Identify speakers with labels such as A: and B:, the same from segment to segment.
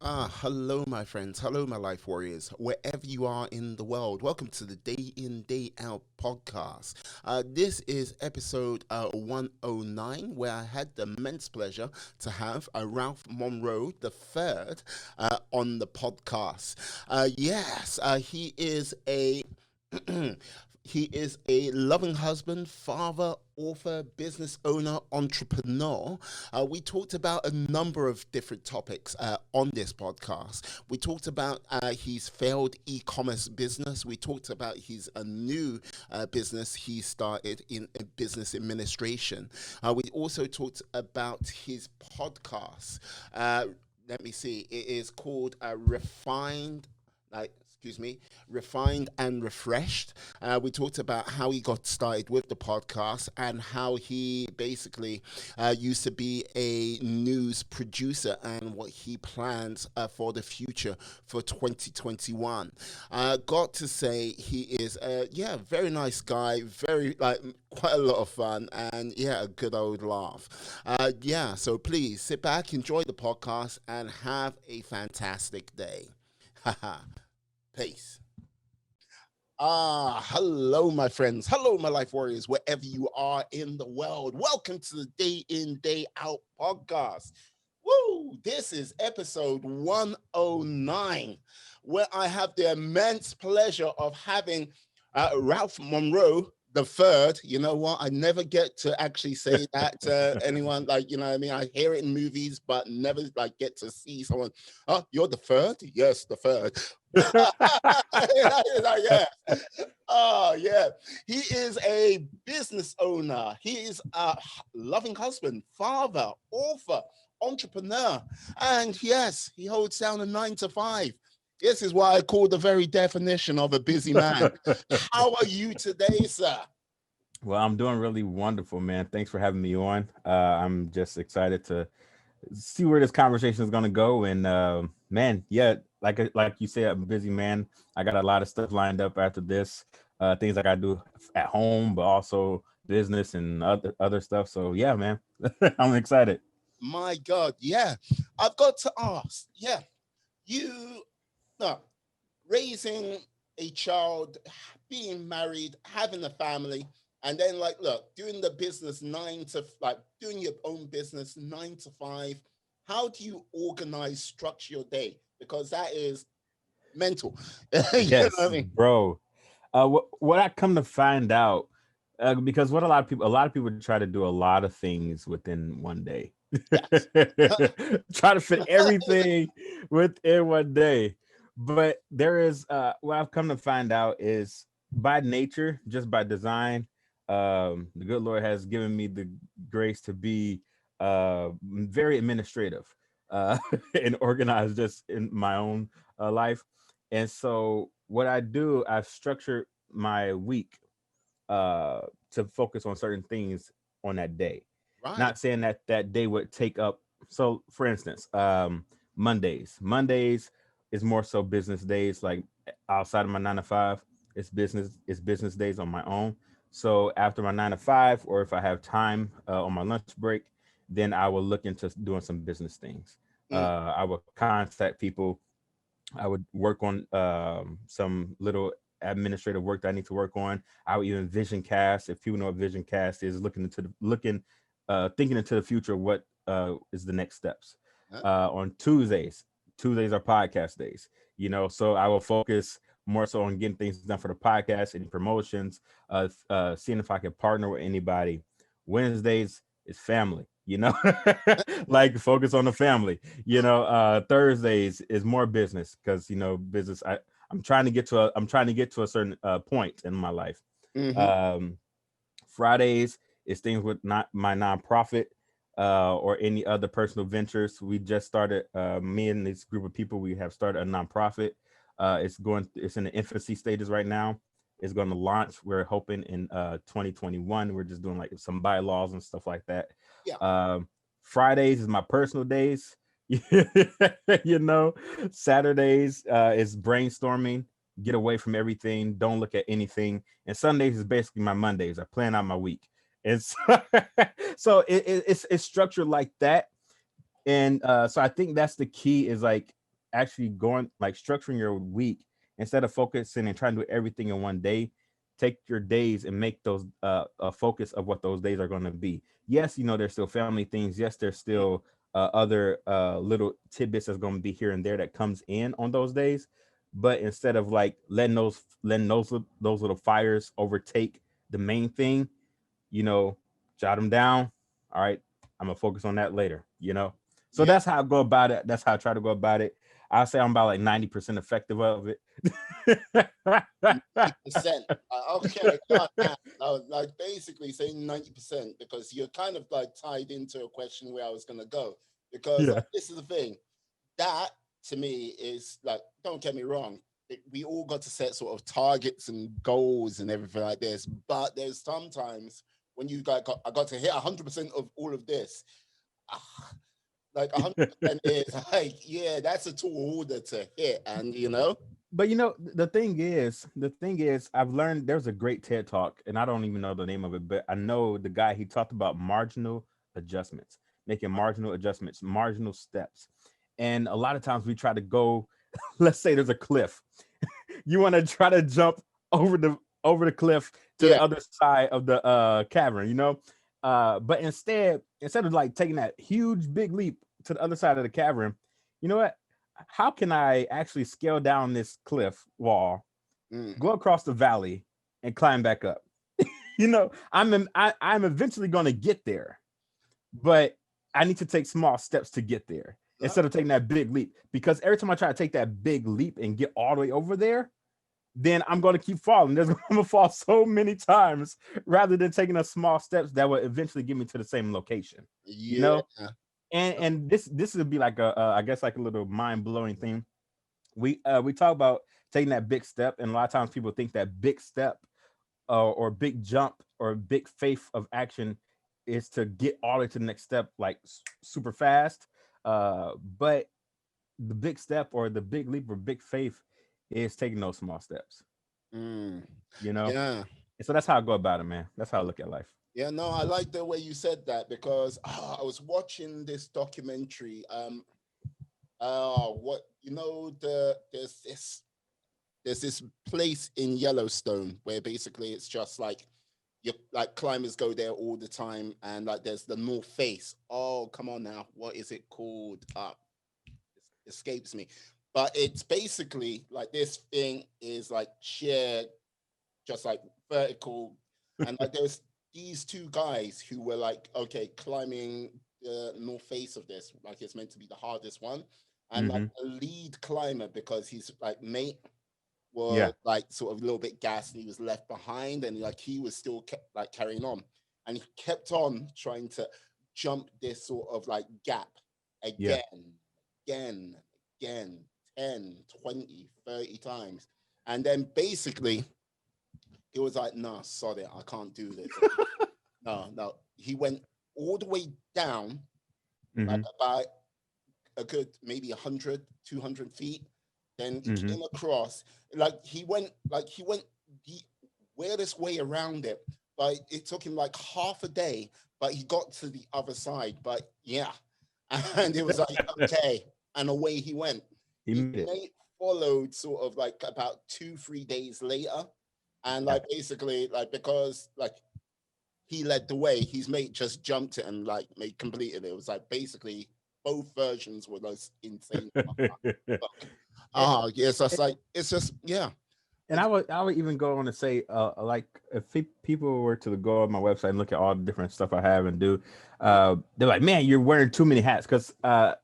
A: Hello, my friends. Hello, my life warriors. Wherever you are in the world, welcome to the Day In, Day Out podcast. This is episode 109, where I had the immense pleasure to have Ralph Monroe III on the podcast. He is a he is a loving husband, father, author, business owner, entrepreneur. We talked about a number of different topics on this podcast. We talked about his failed e-commerce business. We talked about his new business he started in business administration. We also talked about his podcast. Let me see. It is called Refined. Excuse me, refined and refreshed. We talked about how he got started with the podcast and how he basically used to be a news producer and what he plans for the future for 2021. Got to say he is very nice guy, very quite a lot of fun, and a good old laugh. So please sit back, enjoy the podcast, and have a fantastic day. Haha. Peace. Hello, my friends. Hello, my life warriors, wherever you are in the world. Welcome to the Day In, Day Out podcast. Woo! This is episode 109, where I have the immense pleasure of having Ralph Monroe the third. You know what? I never get to actually say that to anyone. Like, you know what I mean? I hear it in movies, but never get to see someone. Oh, you're the third? Yes, the third. Yeah. Oh, yeah. He is a business owner. He is a loving husband, father, author, entrepreneur. And yes, he holds down a 9 to 5. This is why I call the very definition of a busy man. How are you today, sir?
B: Well, I'm doing really wonderful, man. Thanks for having me on. I'm just excited to see where this conversation is going to go. And man, yeah, like you said, I'm a busy man. I got a lot of stuff lined up after this, things I got to do at home, but also business and other stuff. So yeah, man, I'm excited.
A: My God, yeah. I've got to ask, you raising a child, being married, having a family, and then look, doing the business doing your own business 9 to 5. How do you organize, structure your day? Because that is mental. You know what
B: Yes,
A: I mean?
B: bro. What I come to find out, because what a lot of people try to do a lot of things within one day.
A: Yes.
B: Try to fit everything within one day. But there is what I've come to find out is by nature, just by design, the good Lord has given me the grace to be very administrative and organized just in my own life. And so what I do, I structure my week to focus on certain things on that day.
A: Right.
B: Not saying that that day would take up. So, for instance, Mondays is more so business days. Like outside of my 9 to 5, it's business. It's business days on my own. So after my 9 to 5, or if I have time on my lunch break, then I will look into doing some business things.
A: Mm.
B: I will contact people. I would work on some little administrative work that I need to work on. I would even vision cast. If people know what vision cast is, thinking into the future, what is the next steps.
A: Uh,
B: On Tuesdays are podcast days. So I will focus more so on getting things done for the podcast, any promotions, seeing if I can partner with anybody. Wednesdays is family. Like focus on the family. Thursdays is more business because business. I'm trying to get to a certain point in my life.
A: mhm.
B: Um, Fridays is things with not my nonprofit or any other personal ventures. We just started, me and this group of people, we have started a nonprofit. It's in the infancy stages right now. It's going to launch. We're hoping in 2021. We're just doing like some bylaws and stuff like that.
A: Yeah.
B: Um, Fridays is my personal days. you know, Saturdays is brainstorming, get away from everything, don't look at anything. And Sundays is basically my Mondays. I plan out my week. And so, it's structured like that. And so I think that's the key is like actually going like structuring your week instead of focusing and trying to do everything in one day. Take your days and make those a focus of what those days are going to be. Yes, there's still family things. Yes, there's still other little tidbits that's going to be here and there that comes in on those days. But instead of like letting those little fires overtake the main thing, you know, jot them down. All right, I'm gonna focus on that later. So
A: Yeah.
B: that's how I go about it. That's how I try to go about it. I'll say I'm about like 90% effective of it.
A: 90%. Okay, God, damn. I was like basically saying 90% because you're kind of like tied into a question where I was gonna go. Because
B: Yeah.
A: like, this is the thing. That to me is like, don't get me wrong. We all got to set sort of targets and goals and everything like this, but there's sometimes when I got to hit 100% of all of this. ah, like 100% is like, yeah, that's a tall order to hit, and
B: But the thing is, I've learned there's a great TED talk, and I don't even know the name of it, but I know the guy he talked about marginal adjustments, making marginal adjustments, marginal steps. And a lot of times we try to go, let's say there's a cliff. You want to try to jump over the cliff to the
A: yeah.
B: other side of the cavern. But instead of like taking that huge big leap to the other side of the cavern, you know what? How can I actually scale down this cliff wall,
A: Mm,
B: go across the valley, and climb back up? I'm eventually going to get there, but I need to take small steps to get there
A: uh,
B: instead of taking that big leap. Because every time I try to take that big leap and get all the way over there, then I'm going to keep falling. I'm going to fall so many times rather than taking a small steps that will eventually get me to the same location. You
A: yeah.
B: know, and this would be like I guess like a little mind blowing thing. We talk about taking that big step, and a lot of times people think that big step or big jump or big faith of action is to get all the way to the next step like super fast. But the big step or the big leap or big faith is taking those small steps.
A: Mm,
B: You know,
A: yeah.
B: and so that's how I go about it, man. That's how I look at life.
A: Yeah, no, I like the way you said that because I was watching this documentary. What there's this place in Yellowstone where basically it's just like you like climbers go there all the time, and like there's the North Face. Oh, come on now, what is it called? Escapes me, but it's basically like this thing is like sheer, just like vertical, and like there's these two guys who were like, okay, climbing the north face of this, like it's meant to be the hardest one, and like
B: Mm-hmm.
A: the lead climber, because his like mate
B: Yeah.
A: was like sort of a little bit gassed and he was left behind, and like he was still kept like carrying on, and he kept on trying to jump this sort of like gap
B: Yeah.
A: again, again, again, 10, 20, 30 times, and then basically he was like, "Nah, sod it, I can't do this." No, no. He went all the way down, like
B: Mm-hmm.
A: about a good maybe 100, 200 feet. Then he
B: Mm-hmm.
A: came across, like he went the weirdest way around it. But it took him like half a day, but he got to the other side. But yeah, and it was like, okay, and away he went.
B: He
A: His
B: made it.
A: mate followed sort of like about 2, 3 days later, and
B: Yeah.
A: like basically like because like he led the way, his mate just jumped it and like made completed it. It was like basically both versions were those insane.
B: and,
A: Yes, that's like it's just yeah.
B: and I would even go on to say, like if people were to go on my website and look at all the different stuff I have and do, they're like, man, you're wearing too many hats. Because I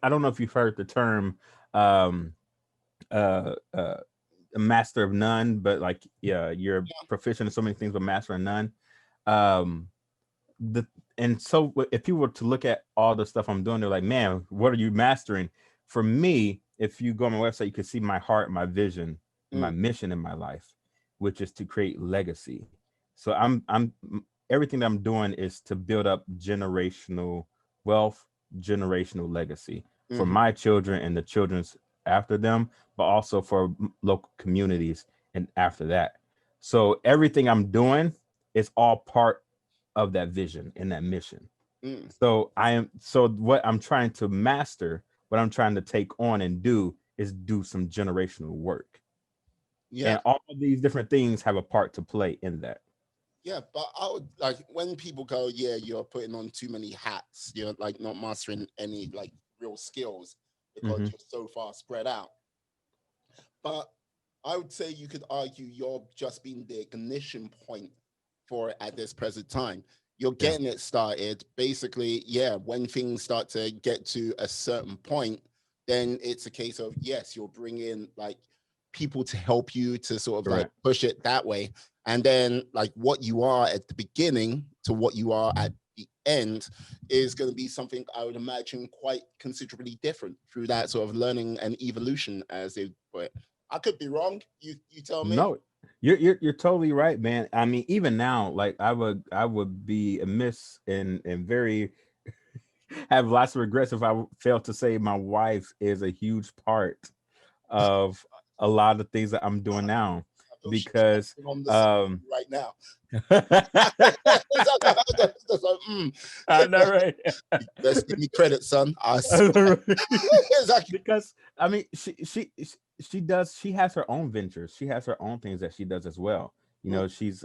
B: don't know if you've heard the term, um, a master of none, but like yeah, you're proficient in so many things, but master of none. Um, the and so if people were to look at all the stuff I'm doing, they're like, man, what are you mastering? For me, if you go on my website, you can see my heart, my vision, and my
A: Mm,
B: mission in my life, which is to create legacy. So I'm everything that I'm doing is to build up generational wealth, generational legacy for
A: mm,
B: my children and the children's after them, but also for local communities and after that. So everything I'm doing is all part of that vision and that mission.
A: mm,
B: So what I'm trying to master what I'm trying to take on and do is do some generational work.
A: Yeah.
B: And all of these different things have a part to play in that.
A: Yeah, but I would like when people go, yeah, you're putting on too many hats. You're like not mastering any like real skills because
B: Hmm.
A: you're so far spread out. But I would say you could argue you're just being the ignition point for it at this present time. You're
B: Yeah.
A: getting it started. Basically, yeah, when things start to get to a certain point, then it's a case of, yes, you'll bring in like people to help you to sort of like
B: Correct.
A: push it that way. And then, like, what you are at the beginning to what you are at the end is going to be something I would imagine quite considerably different through that sort of learning and evolution, as they put it. I could be wrong. You tell me.
B: No, you're totally right, man. I mean, even now, like I would be amiss and very have lots of regrets if I failed to say my wife is a huge part of a lot of things that I'm doing now
A: I feel she's
B: because
A: on the side
B: um
A: right now.
B: I
A: That's like,
B: know, right?
A: let's give me credit, son. I swear. Exactly.
B: Because I mean, she does. She has her own ventures. She has her own things that she does as well. You
A: Mm,
B: know, she's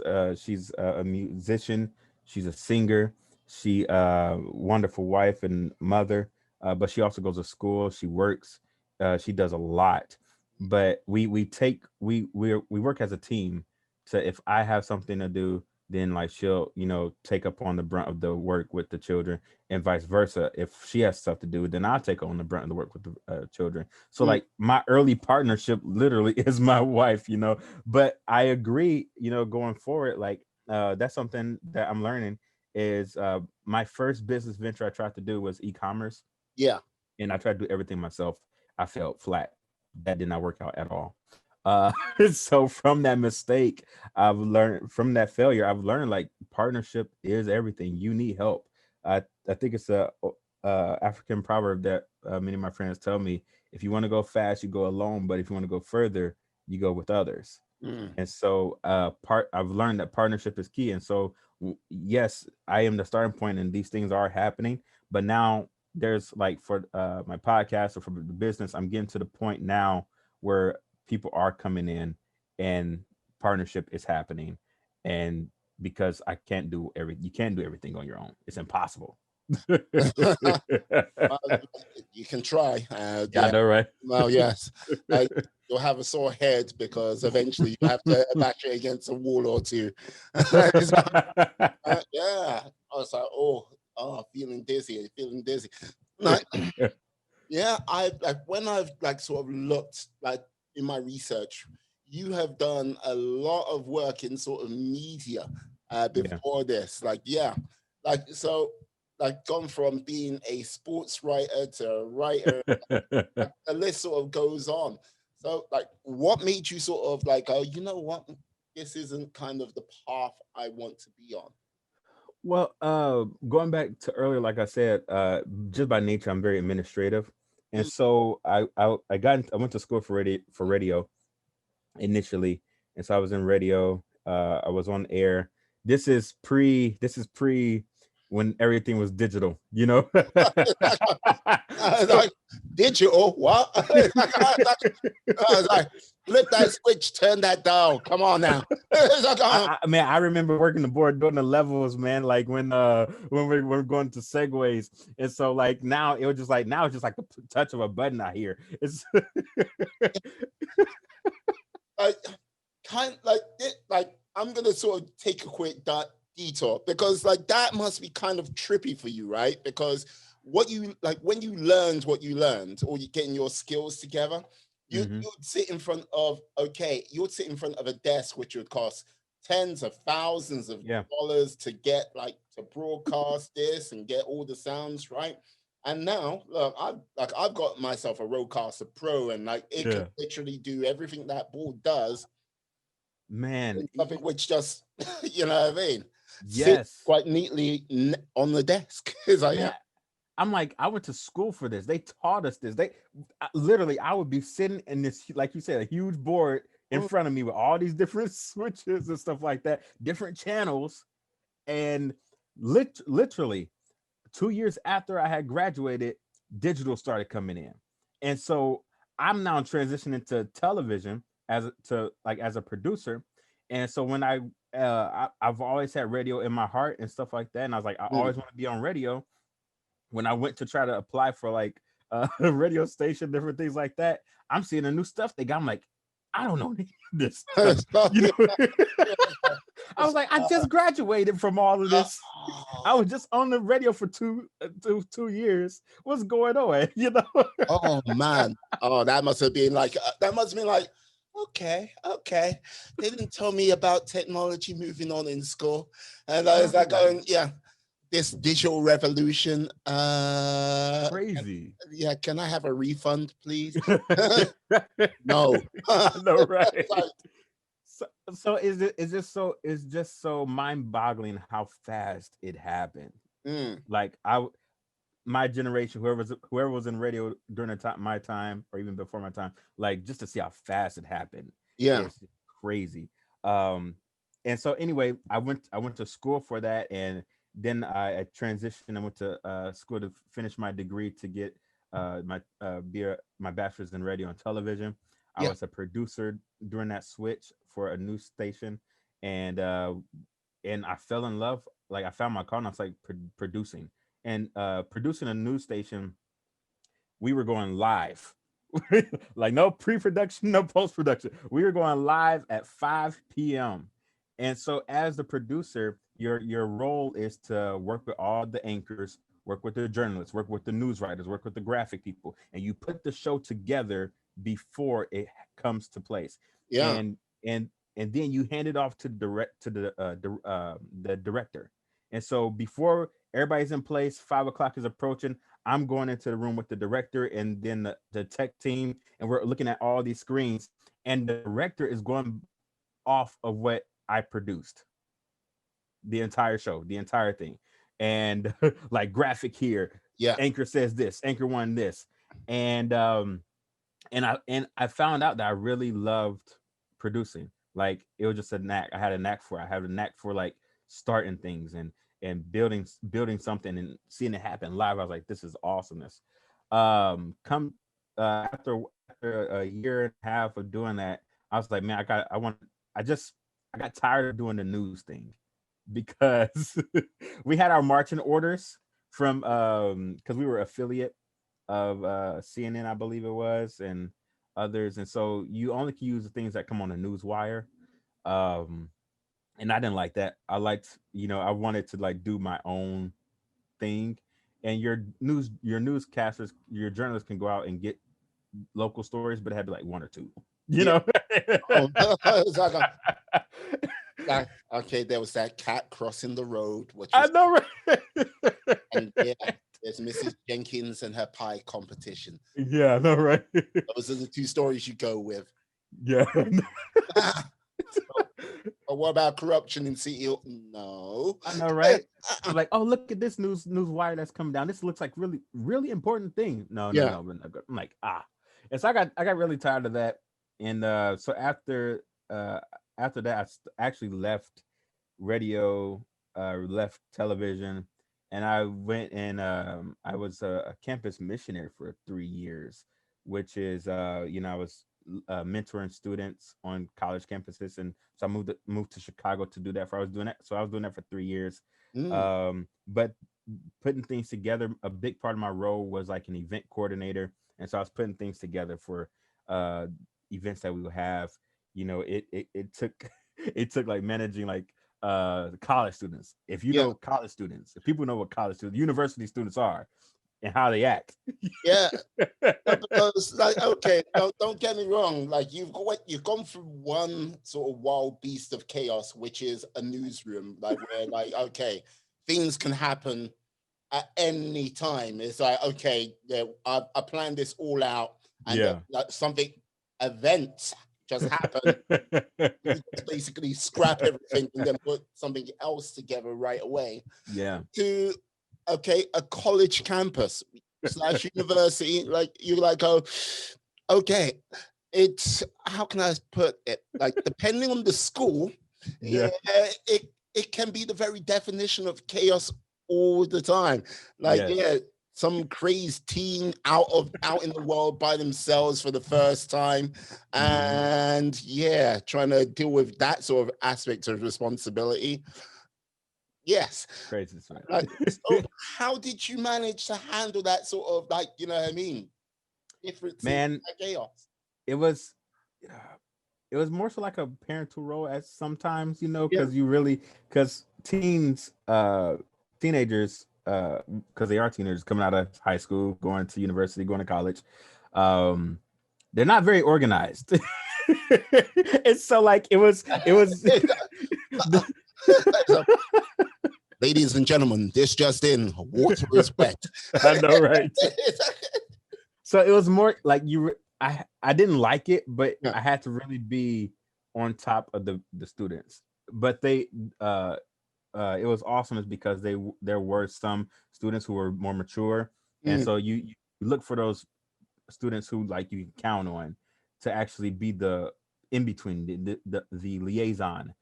B: a musician. She's a singer. She wonderful wife and mother. But she also goes to school. She works. She does a lot. But we work as a team. So if I have something to do, then like she'll take up on the brunt of the work with the children, and vice versa. If she has stuff to do, then I'll take on the brunt of the work with the children. So
A: mm.
B: like my early partnership literally is my wife, But I agree, going forward, like that's something that I'm learning is my first business venture I tried to do was e-commerce,
A: Yeah.
B: and I tried to do everything myself. I felt flat. That did not work out at all. So from that mistake, I've learned from that failure, I've learned like partnership is everything. You need help. I think it's a African proverb that many of my friends tell me: if you want to go fast, you go alone, but if you want to go further, you go with others.
A: Mm.
B: And so I've learned that partnership is key. And so yes, I am the starting point and these things are happening, but now there's like for my podcast or for the business, I'm getting to the point now where people are coming in and partnership is happening. And because you can't do everything on your own. It's impossible.
A: Uh, you can try.
B: Yeah, I
A: Yeah.
B: know, right?
A: Well, yes. Uh, you'll have a sore head because eventually you have to bash it against a wall or two. Yeah. I was like, feeling dizzy, feeling dizzy. Like, yeah, I like when I've like sort of looked like in my research, you have done a lot of work in sort of media
B: Yeah.
A: before this. Like, yeah, like so, like gone from being a sports writer to a writer. Like, the list sort of goes on. So, like, what made you sort of like, oh, you know what, this isn't kind of the path I want to be on?
B: Well, going back to earlier, like I said, just by nature, I'm very administrative, and
A: Mm.
B: so I went to school for radio initially, and so I was in radio. I was on air. This is pre when everything was digital. So
A: Like, digital, what? I was like, flip that switch, turn that down. Come on now. It's like,
B: Man, I remember working the board doing the levels, man. Like when we're going to segues, and so like now it's just like the touch of a button I hear. It's
A: like kind like it, like I'm gonna sort of take a quick detour because like that must be kind of trippy for you, right? Because what you like when you learned what you learned or you getting your skills together,
B: Mhm.
A: you'd sit in front of you'd sit in front of a desk which would cost tens of thousands of
B: Yeah,
A: dollars to get like to broadcast this and get all the sounds right. And now, look, I've got myself a Rodecaster Pro, and like it can
B: yeah,
A: literally do everything that board does
B: man.
A: in something which just, you know what I mean, sit
B: Yes,
A: quite neatly on the desk. It's like, yeah.
B: man. I'm like, I went to school for this. They taught us this. Literally, I would be sitting in this, like you said, a huge board in
A: Mm.
B: front of me with all these different switches and stuff like that, different channels, and literally 2 years after I had graduated, digital started coming in. And so I'm now transitioning to television as a producer. And so when I've always had radio in my heart and stuff like that. And I was like, I
A: Mm.
B: always want to be on radio. When I went to try to apply for like a radio station, different things like that, I'm seeing the new stuff they got. I'm like, I don't know this stuff. You know, I was like, I just graduated from all of this. I was just on the radio for two years. What's going on? You know?
A: Oh man. Oh, that must have been like okay, okay. They didn't tell me about technology moving on in school. And I was like going, yeah, this digital revolution.
B: Crazy.
A: Yeah, can I have a refund, please? No.
B: I know, right?
A: Like,
B: So it's just so mind-boggling how fast it happened. Like my generation, whoever was in radio during my time or even before my time, like just to see how fast it happened,
A: yeah.
B: it's crazy. Um, and so anyway, I went to school for that, and then I transitioned. I went to school to finish my degree to get my bachelor's in radio and television. I
A: Yeah.
B: was a producer during that switch for a news station, and I fell in love. Like I found my car, and I was like producing and producing a news station. We were going live, like no pre-production, no post-production. We were going live at 5 p.m. And so, as the producer, your role is to work with all the anchors, work with the journalists, work with the news writers, work with the graphic people, and you put the show together before it comes to place.
A: Yeah.
B: And and and then you hand it off to the director. And so before everybody's in place, 5 o'clock is approaching. I'm going into the room with the director and then the tech team, and we're looking at all these screens. And the director is going off of what I produced the entire show, the entire thing. And like graphic here,
A: Yeah.
B: anchor says this, anchor one this. And I found out that I really loved producing. Like it was just a knack. I had a knack for it. I had a knack for like starting things and building something and seeing it happen live. I was like, this is awesomeness. Come after a year and a half of doing that, I was like, man, I got tired of doing the news thing because we had our marching orders from because we were affiliate of CNN, I believe it was, and others. And so you only can use the things that come on the news wire. Um, and I didn't like that. I liked, I wanted to like do my own thing. And your newscasters, your journalists can go out and get local stories, but it had to be like one or two, you
A: Yeah.
B: know.
A: Oh, it's like, okay, there was that cat crossing the road, which
B: I
A: was,
B: know, right?
A: and yeah, there's Mrs. Jenkins and her pie competition.
B: Yeah, I know, right?
A: Those are the two stories you go with.
B: Yeah.
A: But what about corruption in CEO? No.
B: I know, right? Like, oh, look at this news wire that's coming down. This looks like really, really important thing. No,
A: Yeah.
B: no, we're not good. I'm like, and so I got really tired of that. And so after that, actually left radio, left television, and I went and I was a campus missionary for 3 years, which is I was mentoring students on college campuses, and so I moved to Chicago to do that. I was doing that for 3 years. But putting things together, a big part of my role was like an event coordinator, and so I was putting things together for events that we would have. It took it took like managing like college students. If you know college students, if people know what college students, university students are, and how they act.
A: Yeah. Because like, okay, don't get me wrong. Like you've gone through one sort of wild beast of chaos, which is a newsroom, like where like, okay, things can happen at any time. It's like, okay, yeah, I planned this all out, and then, like events just happen. You just basically scrap everything and then put something else together right away.
B: Yeah.
A: To a college campus / university, like you're like, oh, okay, it's, how can I put it? Like depending on the school, it can be the very definition of chaos all the time. Like, some crazed teen out in the world by themselves for the first time, and yeah, trying to deal with that sort of aspect of responsibility. Yes.
B: Crazy, right?
A: So how did you manage to handle that sort of, like, you know what I mean, differences,
B: Man,
A: chaos?
B: it was it was more so like a parental role as sometimes,
A: Yeah.
B: because because teenagers, because they are teenagers coming out of high school, going to university, going to college, um, they're not very organized. And so like it was
A: So, ladies and gentlemen, this just in: water is wet.
B: I know, right? So it was more like I didn't like it, but
A: Yeah.
B: I had to really be on top of the students. But they it was awesome is because there were some students who were more mature, and
A: Mm,
B: so you look for those students who like you can count on to actually be the in between the liaison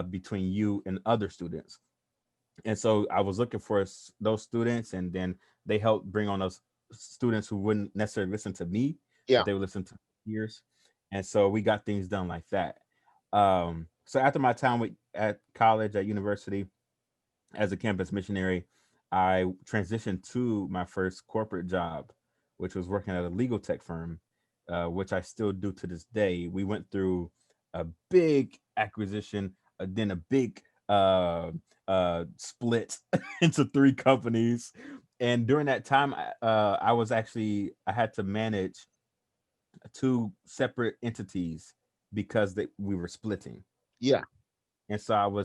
B: between you and other students. And so I was looking for those students, and then they helped bring on those students who wouldn't necessarily listen to me, but
A: yeah.
B: they would listen to peers. And so we got things done like that. So after my time at college, at university, as a campus missionary, I transitioned to my first corporate job, which was working at a legal tech firm, which I still do to this day. We went through a big acquisition, then a big split into three companies. And during that time, I had to manage two separate entities because we were splitting.
A: Yeah.
B: And so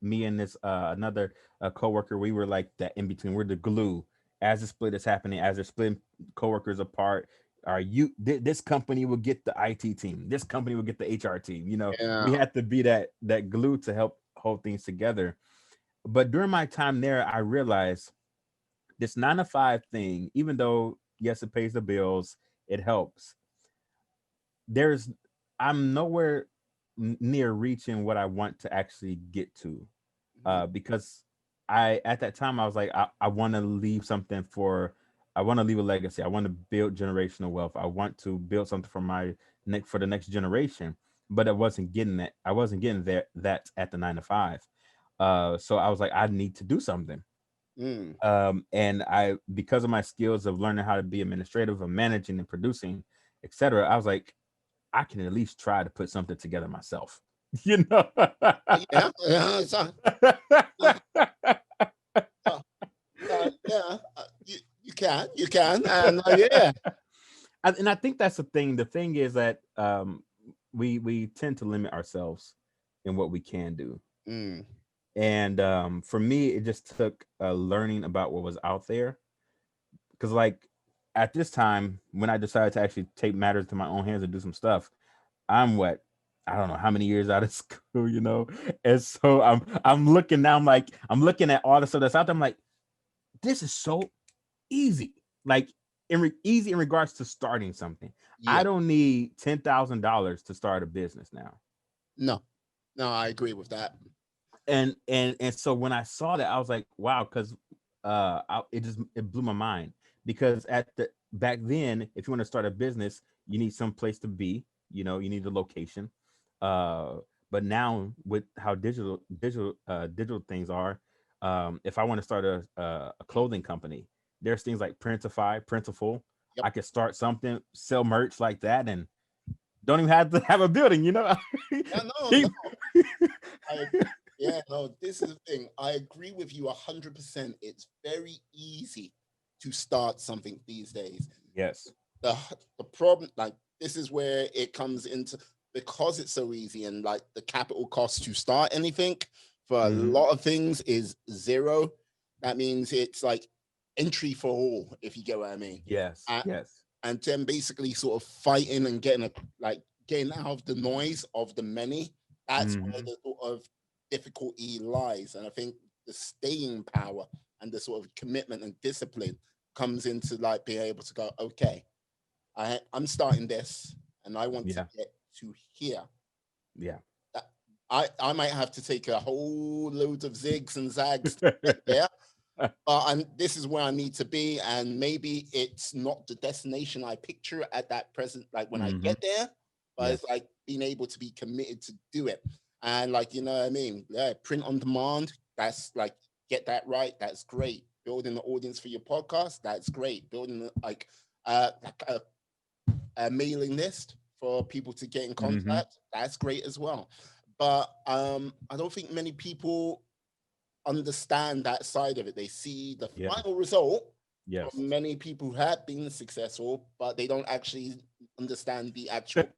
B: me and this another coworker, we were like that in between. We're the glue as the split is happening, as they're splitting coworkers apart. This company will get the IT team, this company will get the HR team. We
A: Yeah.
B: had to be that glue to help hold things together. But during my time there, I realized this 9 to 5 thing, even though yes, it pays the bills, it helps. There's I'm nowhere near reaching what I want to actually get to, because I at that time I was like I want to leave something I want to leave a legacy. I want to build generational wealth. I want to build something for for the next generation. But I wasn't getting that at the 9 to 5. So I was like, I need to do something.
A: Mm.
B: And I, because of my skills of learning how to be administrative and managing and producing, etc., I was like, I can at least try to put something together myself. You know.
A: Yeah. Yeah. Uh, uh, yeah. You can, and yeah.
B: And I think that's the thing. The thing is that we tend to limit ourselves in what we can do.
A: Mm.
B: And for me, it just took learning about what was out there. Because like at this time, when I decided to actually take matters to my own hands and do some stuff, I'm what, I don't know how many years out of school. And so I'm looking now. I'm looking at all the stuff that's out there. I'm like, this is so easy. Like easy in regards to starting something. I
A: Yeah.
B: don't need $10,000 to start a business now.
A: No. No, I agree with that.
B: And so when I saw that, I was like, wow, because it blew my mind. Because at the back then, if you want to start a business, you need some place to be. You need a location. Uh, but now with how digital things are, if I want to start a clothing company, there's things like Printify, Printful.
A: Yep.
B: I could start something, sell merch like that, and don't even have to have a building.
A: Yeah. No. No.
B: Keep-
A: I. Yeah. No. This is the thing. I agree with you 100%. It's very easy to start something these days.
B: yes.
A: the the problem, like, this is where it comes into, because it's so easy, and like the capital cost to start anything for a
B: Hmm.
A: lot of things is zero. That means it's like entry for all, if you get what I mean.
B: Yes.
A: uh,
B: Yes.
A: and then basically sort of fighting and getting out of the noise of the many. That's where
B: Hmm.
A: the sort of difficulty lies, and I think the staying power and the sort of commitment and discipline comes into like being able to go, okay, I'm starting this, and I want to
B: Yeah.
A: get to here.
B: Yeah.
A: I might have to take a whole load of zigs and zags to get there, and this is where I need to be, and maybe it's not the destination I picture at that present, like when I
B: Hmm.
A: get there, but it's
B: Yes.
A: like being able to be committed to do it, and like you know what I mean, yeah, print on demand. That's like get that right. That's great. Building the audience for your podcast. That's great. Building like a mailing list for people to get in
B: Hmm.
A: contact. That's great as well. But I don't think many people understand that side of it. They see the
B: Yeah.
A: final result
B: Yes.
A: from many people who have been successful, but they don't actually understand the actual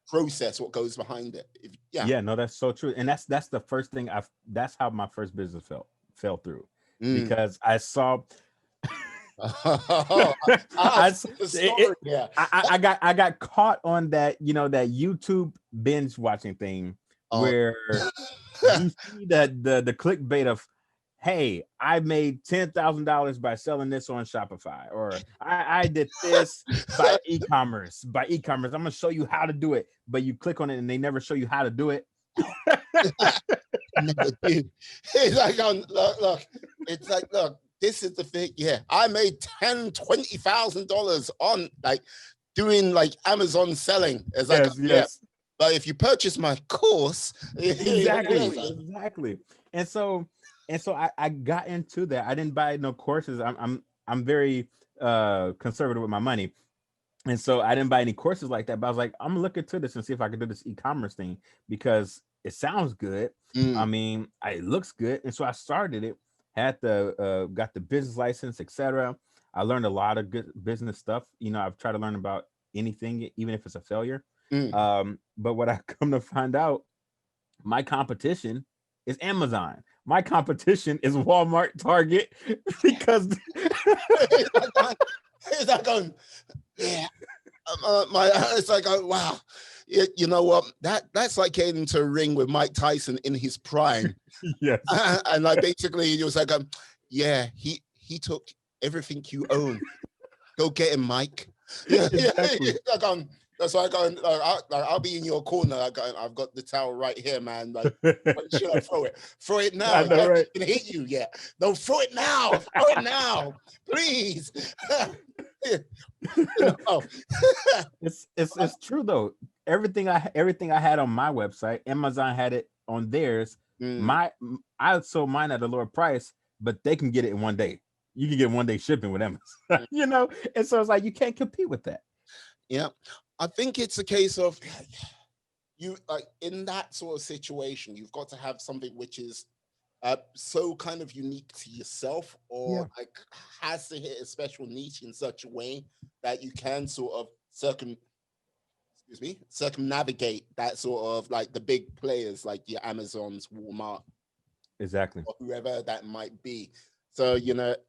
A: process, what goes behind it. Yeah.
B: Yeah, no, that's so true. And that's the first thing that's how my first business fell through.
A: Mm.
B: Because I saw
A: I've
B: I
A: seen the story. Yeah.
B: I got caught on that, that YouTube binge watching thing
A: Oh.
B: where you see that the clickbait of, hey, I made $10,000 by selling this on Shopify, or I did this by e-commerce. I'm gonna show you how to do it, but you click on it and they never show you how to do it.
A: Never do. It's like, look. It's like, look. This is the thing. Yeah, I made $20,000 on like doing like Amazon selling. It's like,
B: Yes,
A: yeah.
B: yes.
A: But if you purchase my course,
B: Exactly. And so I got into that. I didn't buy no courses. I'm very conservative with my money. And so I didn't buy any courses like that, but I was like, I'm gonna look into this and see if I can do this e-commerce thing because it sounds good. I
A: Mm,
B: mean, it looks good. And so I started it, had the got the business license, etc. I learned a lot of good business stuff. I've tried to learn about anything, even if it's a failure.
A: mm.
B: But what I come to find out, my competition is Amazon. My competition is Walmart, Target, because
A: It's like it's like going, yeah. It's like, oh, wow. You know what? That's like getting into a ring with Mike Tyson in his prime,
B: yes,
A: and like basically, it was like, yeah, he took everything you own. Go get him, Mike. Yeah, yeah.
B: exactly.
A: Like, that's why I go. I'll be in your corner. I've got the towel right here, man. Like, when should I throw it? Throw it now.
B: I know,
A: Yeah,
B: right?
A: it can hit you. Yeah, no, throw it now. Throw it now, please. Oh,
B: It's true though. Everything I had on my website, Amazon had it on theirs.
A: mm,
B: My I sold mine at a lower price, but they can get it in one day. You can get one day shipping with Amazon,
A: mm.
B: And so it's like you can't compete with that.
A: Yeah, I think it's a case of you like in that sort of situation, you've got to have something which is so kind of unique to yourself, or
B: Yeah.
A: like has to hit a special niche in such a way that you can sort of circumnavigate that sort of like the big players like your Amazons, Walmart,
B: Exactly.
A: or whoever that might be. So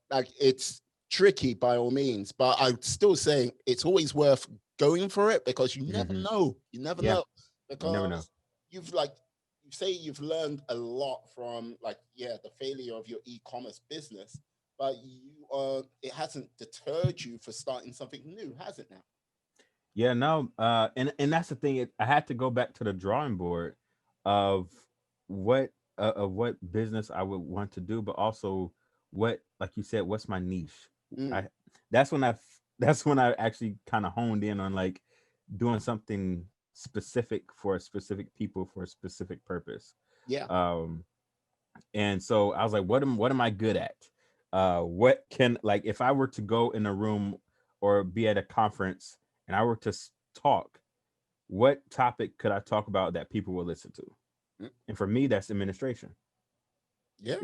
A: like it's tricky by all means, but I'm still saying it's always worth going for it because you never
B: Hmm.
A: know. You never
B: Yeah.
A: know
B: You never know.
A: because you've like you say you've learned a lot from like the failure of your e-commerce business, but it hasn't deterred you for starting something new, has it now?
B: Yeah, no, and that's the thing. I had to go back to the drawing board of what what business I would want to do, but also what, like you said, what's my niche.
A: Mm,
B: I that's when that's when I actually kind of honed in on like doing something specific for a specific people for a specific purpose.
A: yeah.
B: Um, and so I was like, what am I good at? What can, like, if I were to go in a room or be at a conference and I were to talk, what topic could I talk about that people will listen to?
A: Mm,
B: And for me, that's administration.
A: yeah.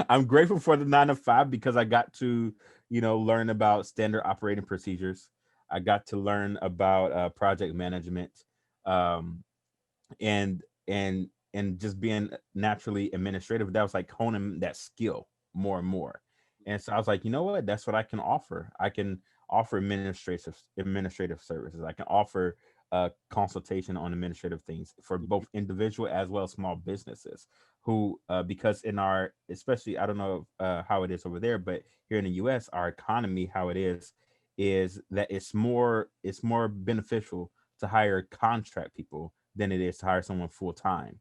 B: I'm grateful for the 9 to 5 because I got to, learn about standard operating procedures. I got to learn about project management, um, and and just being naturally administrative. That was like honing that skill more and more. And so I was like, you know what? That's what I can offer. I can offer administrative services. I can offer consultation on administrative things for both individual as well as small businesses who because in our, especially, I don't know how it is over there, but here in the US, our economy, how it is that it's more beneficial to hire contract people than it is to hire someone full time.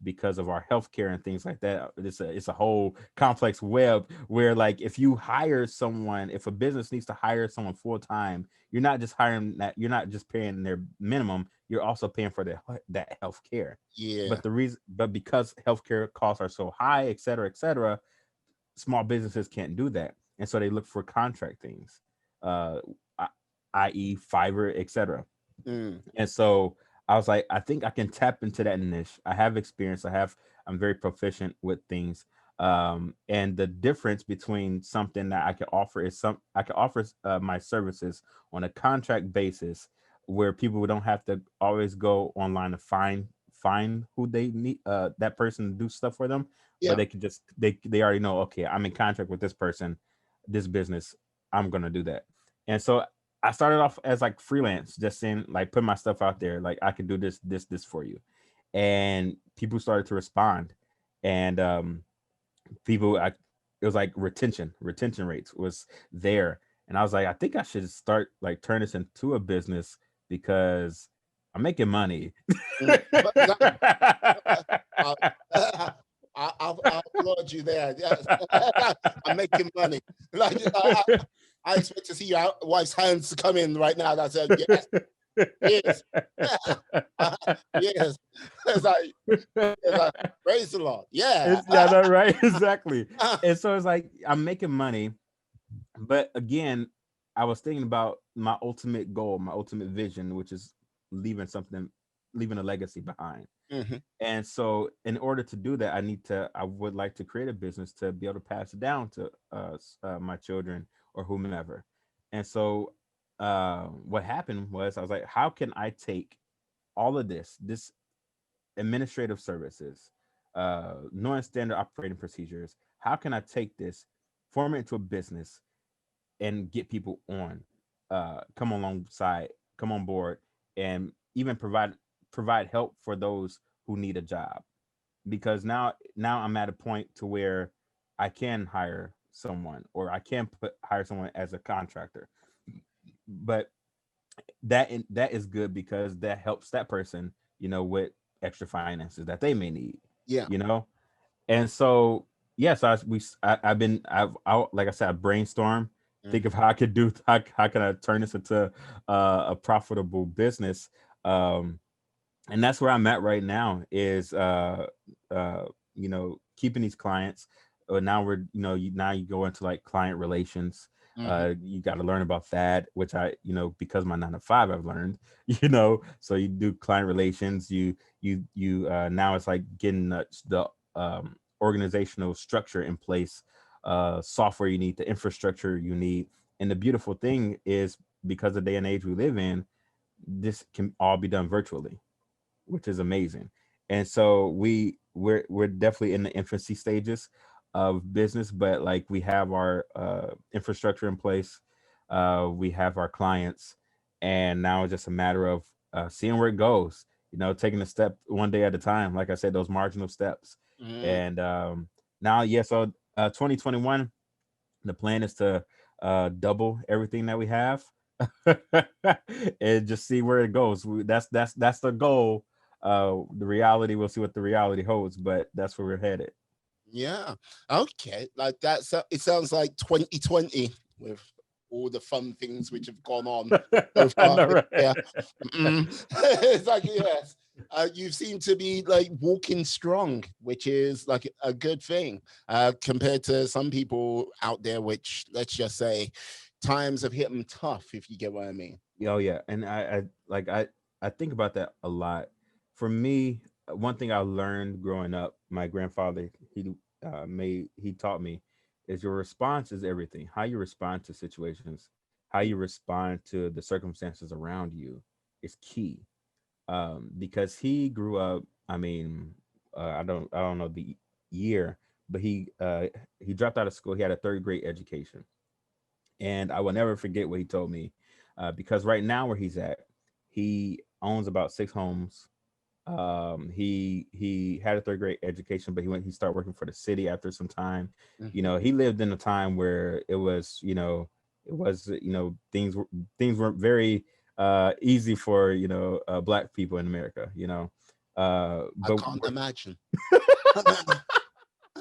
B: because of our healthcare and things like that. It's a whole complex web where, like, if you hire someone, if a business needs to hire someone full time, you're not just hiring that, you're not just paying their minimum, you're also paying for that healthcare.
A: Yeah.
B: But because healthcare costs are so high, et cetera, small businesses can't do that, and so they look for contract things, uh, i.e., Fiverr, etc.
A: Mm.
B: And so I was like, I think I can tap into that niche. I have experience. I'm very proficient with things. And the difference between something that I can offer is I can offer my services on a contract basis, where people don't have to always go online to find who they need, that person to do stuff for them, but
A: Yeah.
B: they can just they already know, okay, I'm in contract with this person, this business, I'm gonna do that. And so I started off as like freelance, just saying, like, put my stuff out there, like, I could do this for you, and people started to respond, and people, it was like retention rates was there, and I was like, I think I should start, like, turn this into a business, because I'm making money.
A: Mm. I'll, I'll applaud you there. Yes. I'm making money. Like, I expect to see your wife's hands come in right now. That said, yes, yes, yes. It's like, it's like, praise the Lord. Yeah.
B: It's, yeah, no, right, exactly. And so it's like I'm making money, but again, I was thinking about my ultimate goal, my ultimate vision, which is leaving something, leaving a legacy behind.
A: Mhm.
B: And so, in order to do that, I would like to create a business to be able to pass it down to my children or whomever. And so, what happened was, I was like, how can I take all of this administrative services, knowing standard operating procedures? How can I take this, form it into a business, and get people on, come alongside, come on board, and even provide help for those who need a job? Because now I'm at a point to where I can hire someone, or I can hire someone as a contractor, but that is good, because that helps that person, with extra finances that they may need,
A: Yeah.
B: you know. And so, yes, I've been, like I said, I brainstorm, think
A: Mhm.
B: of how I could do, how can I turn this into a profitable business. And that's where I'm at right now, is keeping these clients. Now we're, now you go into like client relations.
A: Mhm.
B: You got to learn about that, which I, because my 9 to 5, I've learned. So you do client relations. You now it's like getting the organizational structure in place, software you need, the infrastructure you need. And the beautiful thing is, because of the day and age we live in, this can all be done virtually, which is amazing. And so we're definitely in the infancy stages of business, but like, we have our infrastructure in place, we have our clients, and now it's just a matter of seeing where it goes. Taking a step one day at a time. Like I said, those marginal steps.
A: Mhm.
B: And now, yeah. So 2021, the plan is to double everything that we have, and just see where it goes. That's the goal. The reality, we'll see what the reality holds, but that's where we're headed.
A: Yeah. Okay. Like that. So it sounds like 2020 with all the fun things which have gone on so
B: I
A: far.
B: know, right?
A: Yeah. It's like, yes. You seem to be like walking strong, which is like a good thing, compared to some people out there, which, let's just say, times have hit them tough, if you get what I mean.
B: Oh yeah, and I think about that a lot. For me, one thing I learned growing up, my grandfather, he taught me, is your response is everything. How you respond to situations, how you respond to the circumstances around you, is key. Because he grew up. I mean, I don't know the year, but he dropped out of school. He had a third grade education, and I will never forget what he told me. Because right now, where he's at, he owns about 6 homes. He had a third grade education, but he started working for the city after some time.
A: Hmm.
B: He lived in a time where things weren't very easy for black people in America.
A: I
B: But
A: can't imagine.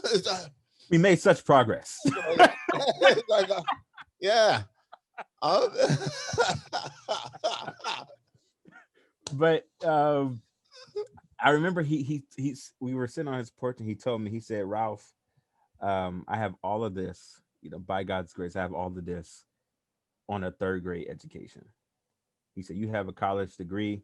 A: It's like,
B: we made such progress.
A: it's like, yeah. Oh.
B: But I remember he's we were sitting on his porch and he told me, he said, Ralph, I have all of this, by God's grace, I have all of this on a third grade education. He said, you have a college degree.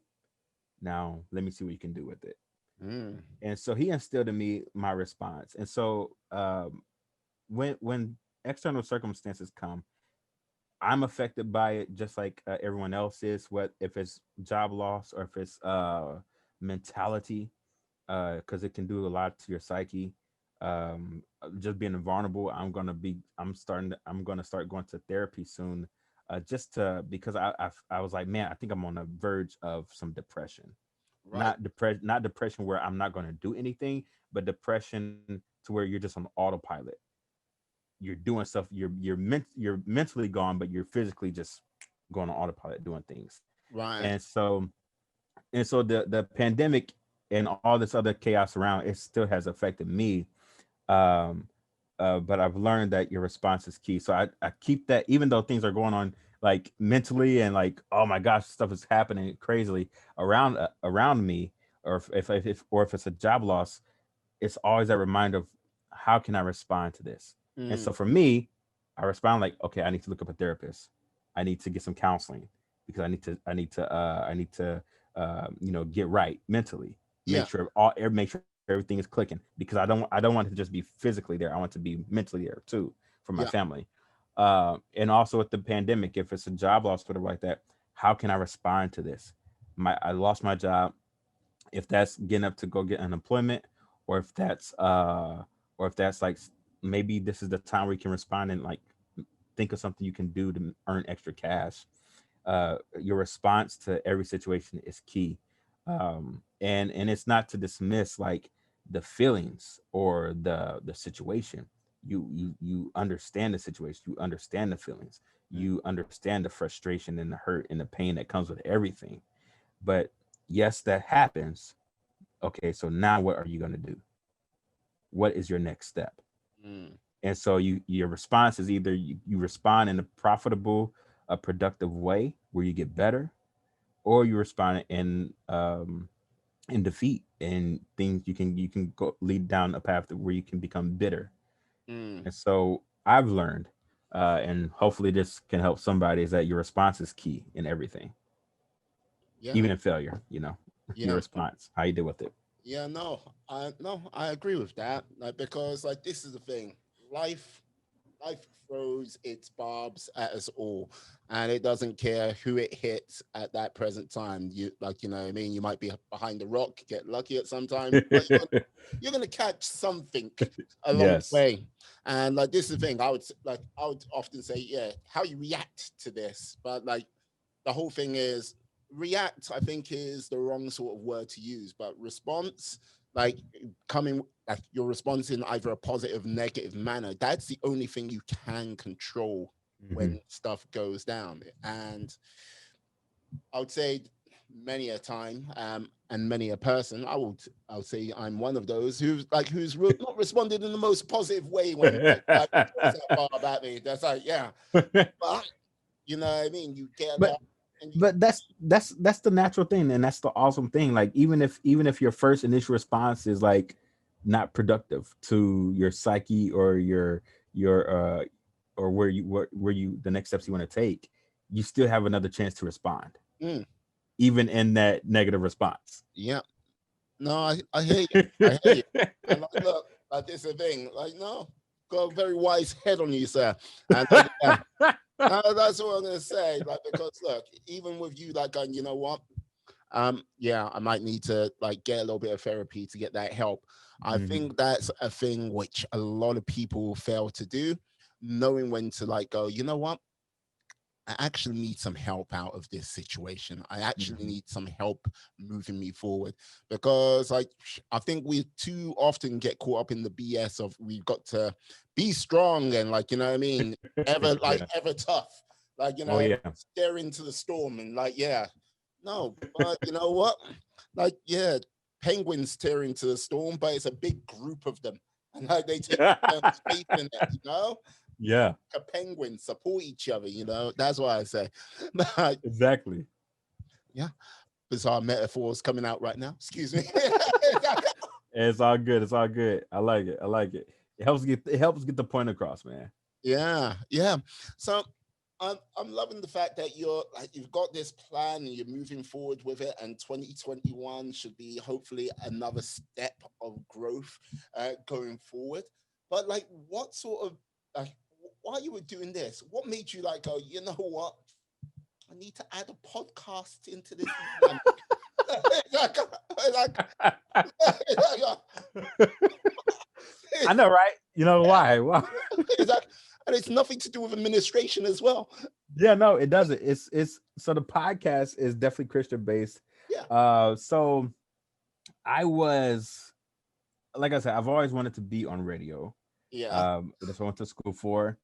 B: Now let me see what you can do with it.
A: Mm,
B: And so he instilled in me my response. And so when external circumstances come, I'm affected by it just like everyone else is. What if it's job loss or if it's mentality, because it can do a lot to your psyche. Just being vulnerable. I'm gonna start going to therapy soon, just to because I was like, man, I think I'm on the verge of some depression.
A: right.
B: Not depression where I'm not gonna do anything, but depression to where you're just on autopilot. You're doing stuff. You're mentally gone, but you're physically just going on autopilot doing things.
A: Right.
B: And so the pandemic and all this other chaos around it still has affected me. um but I've learned that your response is key, so I keep that even though things are going on like mentally and like, oh my gosh, stuff is happening crazily around me, or if it's a job loss, it's always that reminder of how can I respond to this. And
A: Mm,
B: so for me, I respond like, okay, I need to look up a therapist. I need to get some counseling because get right mentally.
A: yeah.
B: Make sure everything is clicking because I don't want it to just be physically there. I want to be mentally there too for my
A: Yeah.
B: family. And also with the pandemic, if it's a job loss, whatever like that, how can I respond to this? I lost my job. If that's getting up to go get unemployment, or if that's like maybe this is the time where you can respond and like think of something you can do to earn extra cash. Your response to every situation is key. And it's not to dismiss like the feelings or the situation. You understand the situation, you understand the feelings,
A: Mm,
B: you understand the frustration and the hurt and the pain that comes with everything. But yes, that happens. Okay, so now what are you going to do? What is your next step?
A: mm,
B: And so your response is either you respond in a profitable, a productive way where you get better, or you respond in defeat and things you can go lead down a path where you can become bitter.
A: mm.
B: And so I've learned, and hopefully this can help somebody, is that your response is key in everything,
A: Yeah.
B: even in failure. Your
A: Yeah.
B: response, how you deal with it.
A: Yeah. No, I agree with that. Like, because like this is the thing. Life life throws its barbs at us all, and it doesn't care who it hits at that present time. You know what I mean, you might be behind the rock, get lucky at some time, but you're gonna catch something along the
B: Yes.
A: way. And like this is the thing, I would often say, yeah, how you react to this, but like the whole thing is react, I think, is the wrong sort of word to use, but response, like coming, like your response in either a positive, negative manner, that's the only thing you can control
B: Hmm.
A: when stuff goes down. And I would say many a time, and many a person, I would say I'm one of those not responded in the most positive way when like throws that bar at me. That's like, yeah, but you know what I mean. You get
B: but
A: up and you
B: but that's the natural thing, and that's the awesome thing. Like even if your first initial response is like not productive to your psyche or your or where you the next steps you want to take, you still have another chance to respond
A: mm,
B: even in that negative response.
A: yeah. No, I hear you. I hear you. And like, look, like this is the thing. Like, no, got a very wise head on you, sir. And yeah, that's what I'm gonna say. Like, because look, even with you, like, going, you know what? Yeah, I might need to like get a little bit of therapy to get that help. I
B: Mhm.
A: think that's a thing which a lot of people fail to do, knowing when to like go, you know what? I actually need some help out of this situation. I actually
B: Mhm.
A: need some help moving me forward, because like I think we too often get caught up in the BS of we've got to be strong and like, you know what I mean,
B: Yeah.
A: ever tough. Like,
B: Oh yeah.
A: stare into the storm and like, yeah. No, but you know what? Like, yeah, penguins tearing to the storm, but it's a big group of them, and like they take turns facing it.
B: Yeah,
A: A penguin support each other. That's what I say. But,
B: exactly.
A: yeah, bizarre metaphors coming out right now. Excuse me.
B: It's all good. It's all good. I like it. I like it. It helps get the point across, man.
A: Yeah, yeah. So I'm loving the fact that you've got this plan and you're moving forward with it, and 2021 should be hopefully another step of growth going forward. But like, what sort of like while you were doing this, what made you like go? You know what? I need to add a podcast into this dynamic. like, like,
B: I know, right? You know why? Why?
A: like, and it's nothing to do with administration as well.
B: Yeah, no, it doesn't. It's so the podcast is definitely Christian based.
A: Yeah,
B: So I was, like I said, I've always wanted to be on radio.
A: yeah,
B: That's what I went to school for.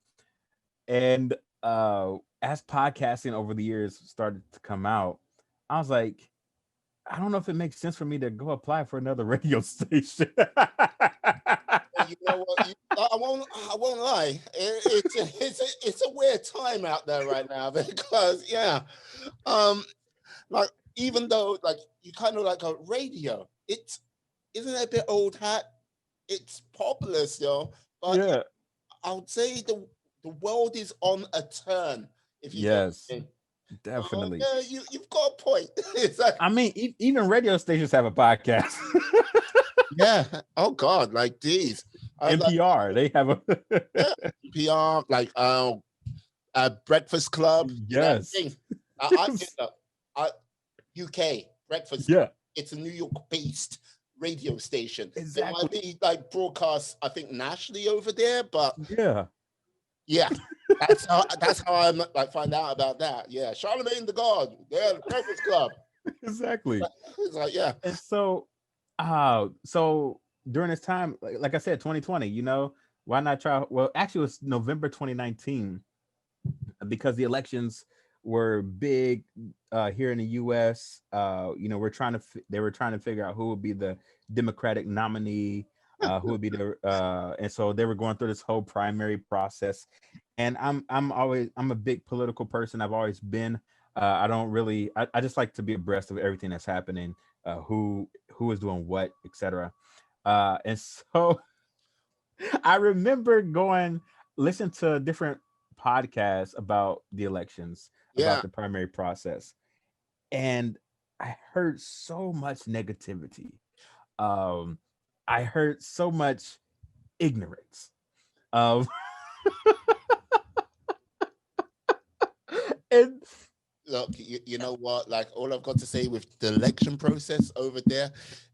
B: And as podcasting over the years started to come out, I was like, I don't know if it makes sense for me to go apply for another radio station.
A: you know what? I won't lie. It's a weird time out there right now because um, like even though like you kind of like a radio, it's isn't it a bit old hat? It's popular still, but
B: Yeah.
A: I would say the world is on a turn. If you get
B: Yes,
A: me.
B: definitely.
A: Yeah, you've got a point. It's like
B: I mean, even radio stations have a podcast.
A: yeah. Oh God, like these. I was like
B: NPR, they have a
A: yeah, PR, like Breakfast Club.
B: yes.
A: Thing. I get that. I UK Breakfast Club.
B: Yeah,
A: It's a New York based radio station. It might
B: exactly.
A: be like broadcast, I think, nationally over there, but
B: Yeah,
A: yeah, that's how I like find out about that. Yeah, Charlemagne the God. Yeah, the Breakfast Club.
B: exactly.
A: It's like yeah,
B: And so during this time, like I said, 2020, why not try? Well, actually, it was November 2019 because the elections were big here in the U.S. They were trying to figure out who would be the Democratic nominee, who would be and so they were going through this whole primary process. And I'm a big political person. I've always been. I don't really. I just like to be abreast of everything that's happening, who is doing what, etc. And so I remember listen to different podcasts about the elections, about
A: yeah.
B: the primary process, and I heard so much negativity. Um, I heard so much ignorance of, and
A: Look, you know what? Like all I've got to say with the election process over there,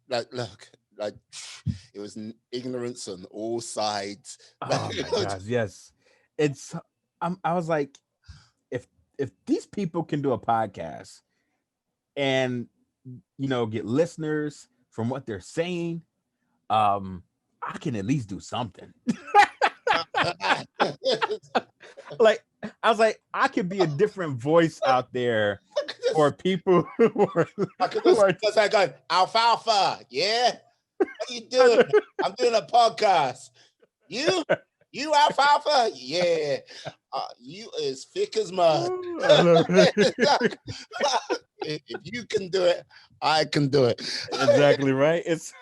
A: like look, like it was ignorance on all sides.
B: oh my gosh, yes, it's. I was like, if these people can do a podcast and get listeners from what they're saying, I can at least do something. Like I was like, I could be a different voice out there for people
A: I could
B: who are
A: just like going, alfalfa, yeah. What you doing? I'm doing a podcast. You alfalfa, yeah. You as thick as mud. If you can do it, I can do it.
B: exactly right. It's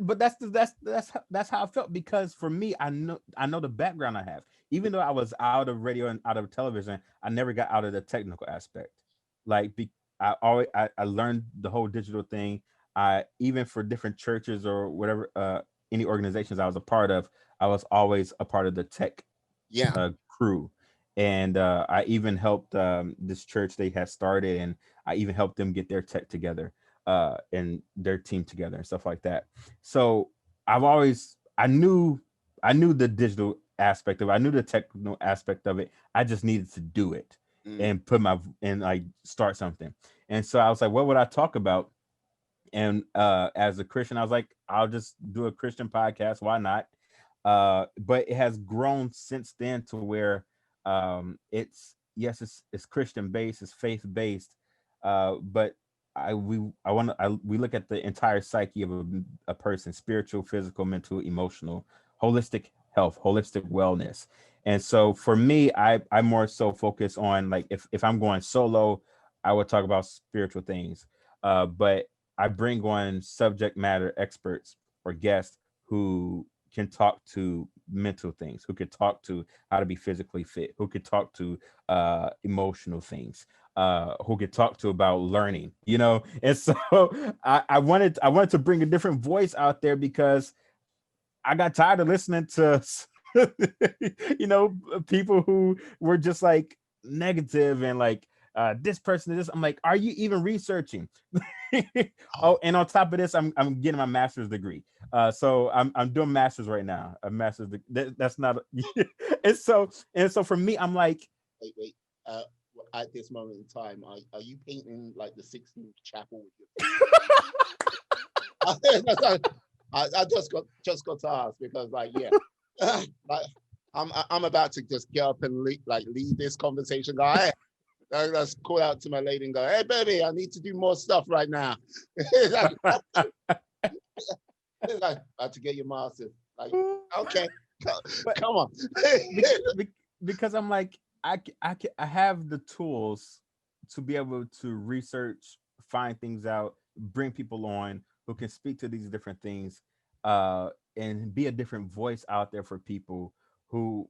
B: but that's how I felt, because for me, I know the background I have. Even though I was out of radio and out of television, I never got out of the technical aspect. Like I learned the whole digital thing. I even for different churches or whatever any organizations I was a part of, I was always a part of the tech
A: Yeah,
B: crew. And I even helped this church they had started, and I even helped them get their tech together and their team together and stuff like that. So I knew the digital aspect of it. I knew the technical aspect of it. I just needed to do it
A: mm,
B: and like start something. And so I was like, what would I talk about? And as a Christian, I was like, I'll just do a Christian podcast. Why not? But it has grown since then to where it's yes, it's Christian based, it's faith based, but we look at the entire psyche of a person: spiritual, physical, mental, emotional, holistic health, holistic wellness. And so for me, I more so focus on, like, if I'm going solo, I would talk about spiritual things. But I bring on subject matter experts or guests who can talk to mental things, who could talk to how to be physically fit, who could talk to emotional things, who could talk to about learning, And so I wanted to bring a different voice out there because I got tired of listening to people who were just like negative and like, this person is this. I'm like, are you even researching? Oh, and on top of this, I'm getting my master's degree. So I'm doing masters right now. A master's that's not and so for me, I'm like,
A: Wait. Uh, at this moment in time, are you painting like the 16th chapel with your I just got to ask because, like, yeah, like, I'm about to just get up and leave this conversation. Go, hey, let's call out to my lady and go, hey, baby, I need to do more stuff right now. Like, about to get your master's. Like, okay, come on.
B: because I'm like, I have the tools to be able to research, find things out, bring people on who can speak to these different things, and be a different voice out there for people who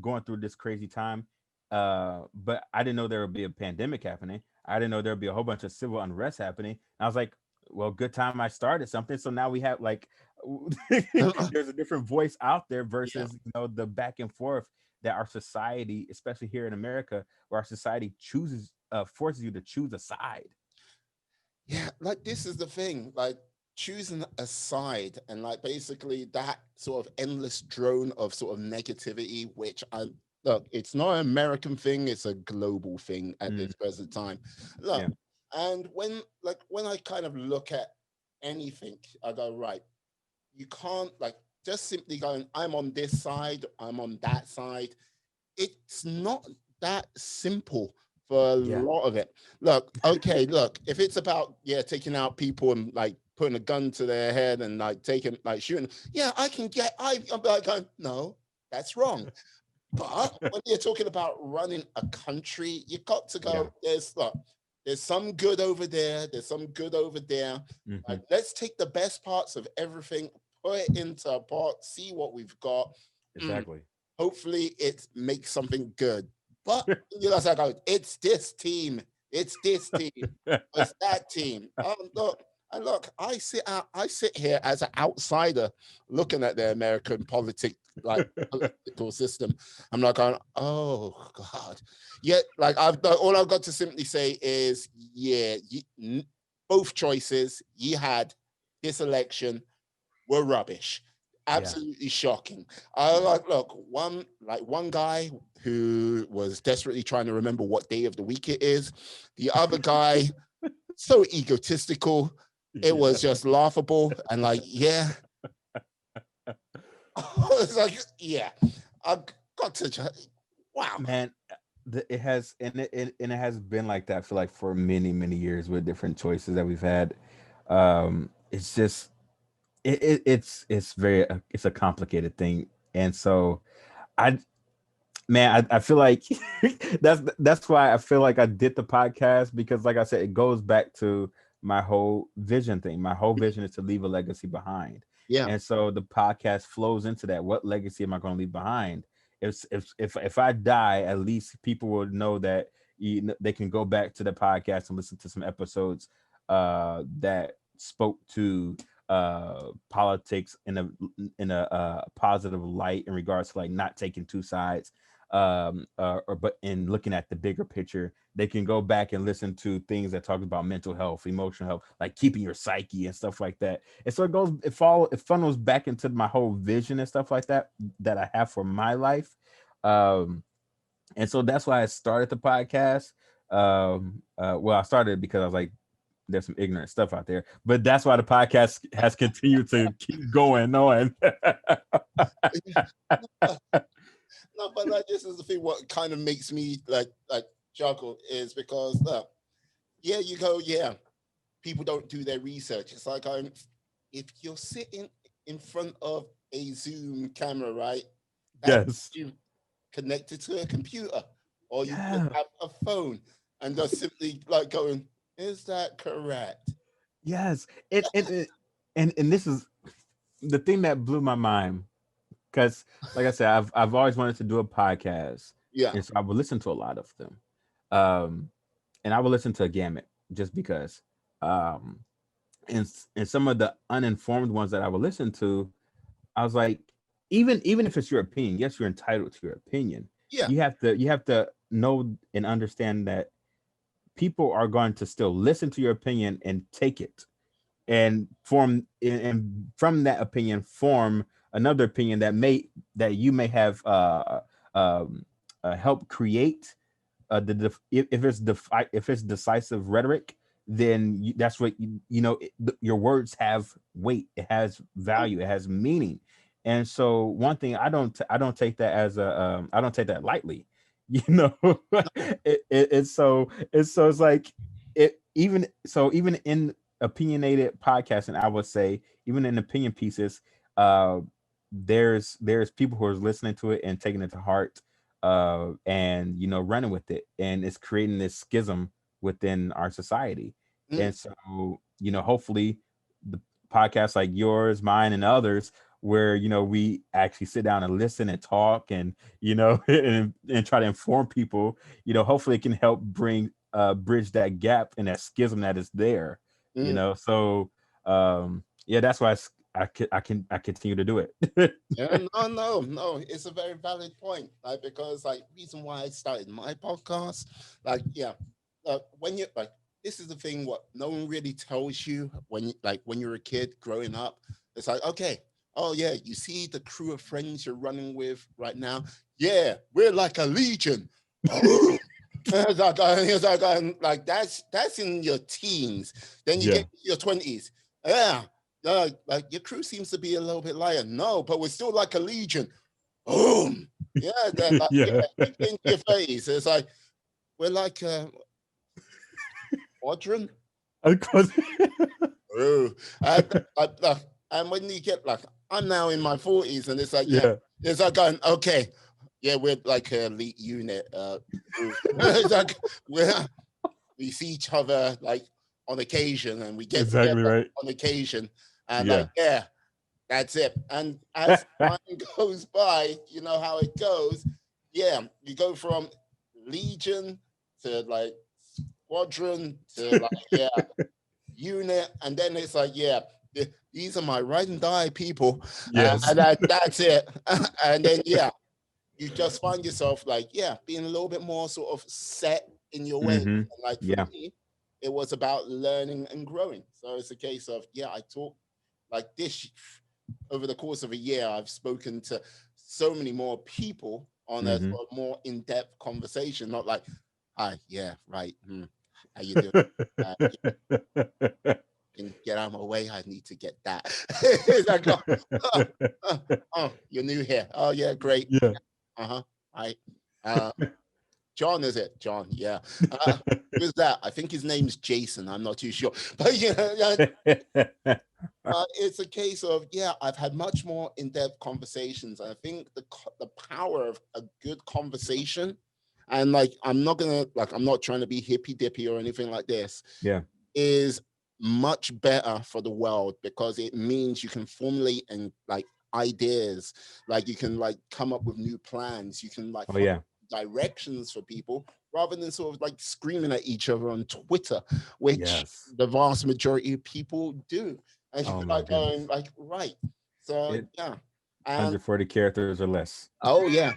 B: going through this crazy time. But I didn't know there would be a pandemic happening. I didn't know there would be a whole bunch of civil unrest happening. And I was like, well, good time I started something. So now we have like there's a different voice out there
A: Yeah.
B: versus the back and forth that our society, especially here in America, where our society forces you to choose a side.
A: Yeah, like this is the thing, like choosing a side and like basically that sort of endless drone of sort of negativity, which I look, it's not an American thing, it's a global thing at
B: Mm,
A: this present time.
B: yeah,
A: Look, and when I kind of look at anything, I go, right, you can't like just simply going, I'm on this side, I'm on that side. It's not that simple for a
B: yeah,
A: lot of it. Look, okay, look, if it's about taking out people and like putting a gun to their head and like taking like shooting, yeah, I'm like going, no, that's wrong. But when you're talking about running a country, you got to
B: yeah.
A: go, there's some good over there, there's some good over there.
B: Hmm.
A: Like, let's take the best parts of everything, put it into a pot, see what we've got. Mm,
B: Exactly.
A: hopefully it makes something good. But as I go, it's this team, it's that team. Look, I sit here as an outsider looking at the American political system. I'm not going, oh God. Yet, like all I've got to simply say is, yeah, both choices you had this election were rubbish.
B: Yeah,
A: Absolutely shocking. I
B: yeah,
A: one guy who was desperately trying to remember what day of the week it is. The other guy, so egotistical, it
B: yeah.
A: was just laughable. And like, yeah, it's like, yeah, I've got to just, wow.
B: Man, it has, and it has been like that for many many years with different choices that we've had. It's just it's very it's a complicated thing, and so I man, I feel like that's why I feel like I did the podcast, because like I said, it goes back to my whole vision thing. My whole vision is to leave a legacy behind.
A: Yeah.
B: And so the podcast flows into that. What legacy am I going to leave behind? If I die, at least people will know that they can go back to the podcast and listen to some episodes that spoke to politics in a positive light, in regards to like not taking two sides, or but in looking at the bigger picture. They can go back and listen to things that talk about mental health, emotional health, like keeping your psyche and stuff like that. And so it funnels back into my whole vision and stuff like that I have for my life. Um and so that's why I started the podcast. Well, I started because I was like, there's some ignorant stuff out there, but that's why the podcast has continued to keep going on.
A: No, but like this is the thing. What kind of makes me like juggle is because look, yeah, you go, yeah. people don't do their research. It's like if you're sitting in front of a Zoom camera, right? That
B: Yes.
A: you connected to a computer, or you could
B: Yeah.
A: have a phone and just simply like going, is that correct?
B: Yes. And this is the thing that blew my mind, because like I said, I've always wanted to do a podcast,
A: Yeah.
B: and so I would listen to a lot of them, um, and I would listen to a gamut just because, um, and some of the uninformed ones that I would listen to, I was like, even if it's your opinion, yes, you're entitled to your opinion.
A: Yeah.
B: You have to know and understand that people are going to still listen to your opinion and take it and form, and from that opinion form another opinion that you may have um, helped create, if it's decisive rhetoric, then that's what your words have weight, it has value, it has meaning. And so one thing, I don't take that as a I don't take that lightly. you know it's like, even in opinionated podcasting, I would say, even in opinion pieces, uh there's people who are listening to it and taking it to heart, and running with it, and it's creating this schism within our society.
A: Mm,
B: And so, hopefully the podcasts like yours, mine, and others, where we actually sit down and listen and talk, and and try to inform people, hopefully it can help bridge that gap and that schism that is there.
A: mm.
B: So yeah, that's why I continue to do it.
A: Yeah, no, no, no. It's a very valid point. Like, because like reason why I started my podcast, like, yeah, when you like, this is the thing. What no one really tells you when you're a kid growing up. It's like, okay, oh yeah, you see the crew of friends you're running with right now. Yeah, we're like a legion. Like that's in your teens. Then you
B: Yeah.
A: get your 20s. Yeah, like your crew seems to be a little bit lighter. No, but we're still like a legion. Boom. Yeah, that like yeah,
B: Yeah.
A: you get into your face. It's like we're like a squadron.
B: Of course.
A: Oh, and, and when you get like, I'm now in my 40s, and it's like, yeah,
B: Yeah.
A: it's like going, okay, yeah, we're like an elite unit. It's like we see each other like on occasion, and we get
B: Exactly
A: together
B: right.
A: on occasion, and
B: Yeah.
A: like, yeah, that's it. And as time goes by, you know how it goes. Yeah, you go from legion to like squadron to like, yeah, unit, and then it's like, yeah, these are my ride and die people,
B: Yes.
A: and that's it. And then yeah, you just find yourself like, yeah, being a little bit more sort of set in your way.
B: Hmm.
A: Like for
B: Yeah.
A: me, it was about learning and growing. So it's a case of, yeah, I talk like this over the course of a year. I've spoken to so many more people on a
B: Hmm.
A: sort of more in-depth conversation, not like, hi, yeah, right, how you doing? Yeah, can get out of my way. I need to get that. It's like, oh, you're new here. Oh yeah, great.
B: Yeah.
A: Uh-huh. Right. Uh, John, is it? John, yeah. Who's that? I think his name's Jason. I'm not too sure. But yeah, it's a case of, yeah, I've had much more in-depth conversations. I think the power of a good conversation, and like I'm not trying to be hippy dippy or anything like this,
B: Yeah.
A: is much better for the world, because it means you can formulate and like ideas, like you can like come up with new plans, you can like
B: Oh
A: find
B: yeah.
A: directions for people, rather than sort of like screaming at each other on Twitter, which
B: Yes.
A: the vast majority of people do. And
B: Oh
A: you're
B: my
A: like going
B: goodness.
A: like, right. So
B: It
A: yeah. And
B: 140 characters or less.
A: oh yeah.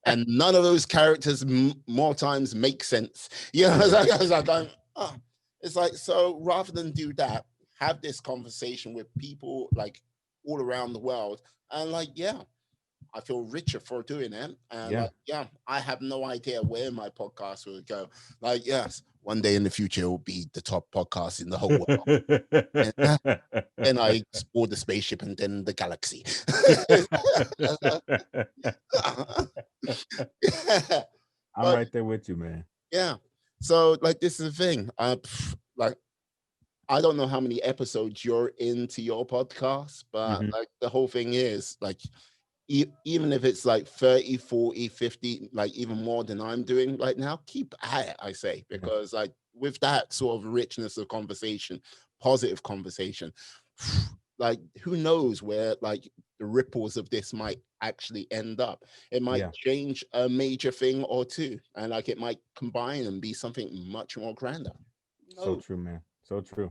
A: And none of those characters more times make sense. You know,
B: Right.
A: it's like going, oh. It's like, so rather than do that, have this conversation with people like all around the world. And like, yeah, I feel richer for doing it. And
B: Yeah.
A: like, yeah, I have no idea where my podcast will go. Like, yes, one day in the future, it will be the top podcast in the whole world. And then I explore the spaceship and then the galaxy.
B: I'm
A: But
B: right there with you, man.
A: yeah. So like this is the thing. like I don't know how many episodes you're into your podcast, but
B: Hmm.
A: like the whole thing is like even if it's like 30, 40, 50, like even more than I'm doing right now, keep at it, I say,
B: Yeah.
A: because like with that sort of richness of conversation, positive conversation, like who knows where like the ripples of this might actually end up. It might
B: Yeah.
A: change a major thing or two, and like it might combine and be something much more grander.
B: So
A: No.
B: true, man. So true.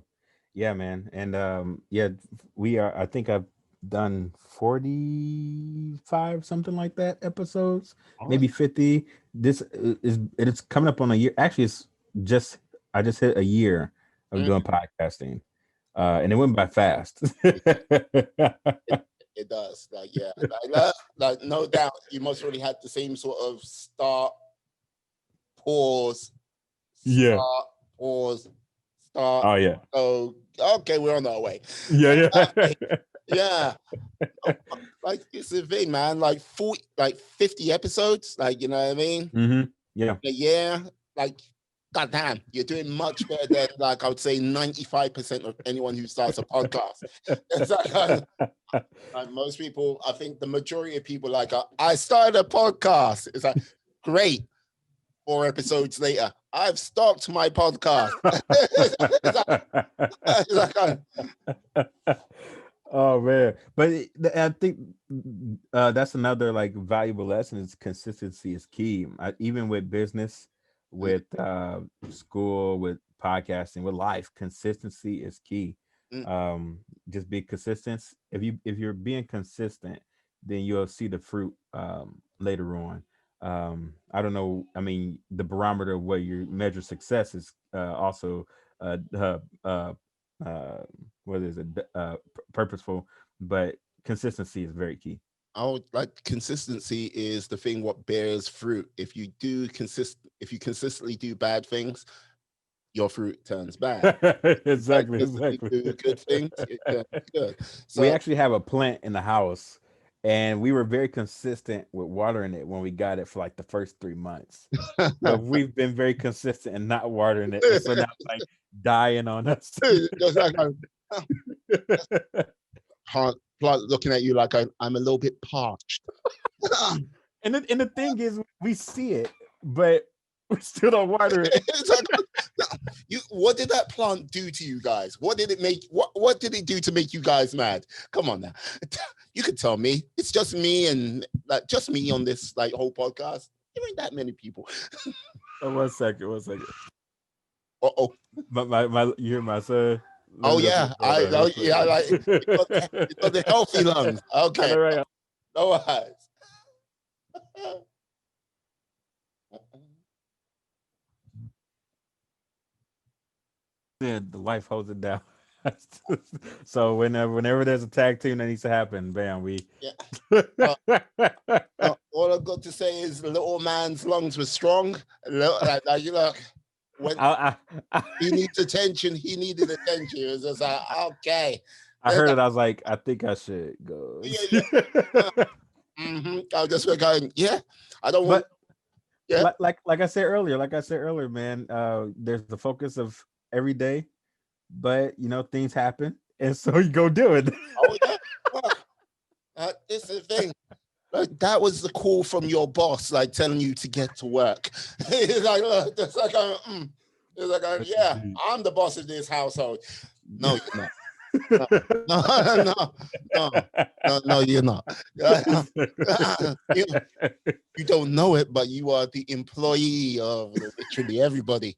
B: Yeah, man. And yeah, we are, I think I've done 45, something like that, episodes,
A: Oh,
B: maybe 50. This is it's coming up on a year. Actually, it's just I just hit a year of
A: mm,
B: doing podcasting. And it went by fast.
A: it, it does. Like, yeah, like no doubt you must really had the same sort of start, pause,
B: Yeah.
A: start, pause, start.
B: Oh yeah.
A: Oh, okay, we're on our way.
B: Yeah,
A: Okay,
B: yeah.
A: yeah. Like it's the thing, man. Like 40, like 50 episodes. Like, you know what I mean?
B: Hmm. Yeah.
A: Yeah. Like, goddamn, you're doing much better than like I would say 95% of anyone who starts a podcast. It's like most people, I think the majority of people like I started a podcast. It's like great. 4 episodes later, I've stopped my podcast. It's like, it's like,
B: Oh man, but I think that's another like valuable lesson is consistency is key. Even with business,
A: mm,
B: with school, with podcasting, with life, consistency is key.
A: mm,
B: Um, just be consistent. If you're being consistent, then you'll see the fruit later on. I don't know. I mean, the barometer of what you measure success is also uh, uh, uh, uh, what is it? Purposeful, but consistency is very key.
A: oh, like consistency is the thing what bears fruit. If you consistently do bad things, your fruit turns bad. Like
B: Exactly,
A: consistently
B: exactly.
A: do good things, it turns good.
B: We
A: So
B: actually have a plant in the house, and we were very consistent with watering it when we got it for like the first 3 months. But we've been very consistent in not watering it, and so now it's like dying on us.
A: just like plant looking at you like I'm a little bit parched.
B: And the thing is, we see it, but we still don't water it.
A: It's like, what did that plant do to you guys? What did it make? What did it do to make you guys mad? Come on now, you could tell me. It's just me and like just me on this like whole podcast. There ain't that many people.
B: Oh, 1 second, 1 second.
A: Oh,
B: You hear my son? Let
A: oh
B: me go see
A: yeah,
B: what's going on real quick.
A: yeah, like you got the healthy lungs.
B: I
A: Okay,
B: know, right?
A: no worries.
B: Yeah, the wife holds it down. So whenever there's a tag team that needs to happen, bam, we.
A: Yeah. All I've got to say is the little man's lungs were strong. Like you know, when
B: I, I,
A: he needs attention, he needed attention. It was just like, okay.
B: I heard it. I was like, I think I should go.
A: Yeah, yeah. I was just going, yeah. I don't want,
B: But
A: yeah.
B: like I said earlier, man, there's the focus of every day, but things happen, and so you go do it.
A: Oh yeah. Well, this is the thing. Like that was the call from your boss, like telling you to get to work. It's like, look, it's like, it's like,
B: Yes,
A: yeah,
B: indeed.
A: I'm the boss of this household. No, you're not. No, no, no, no, no, no, you're not. you, you don't know it, but you are the employee of literally everybody.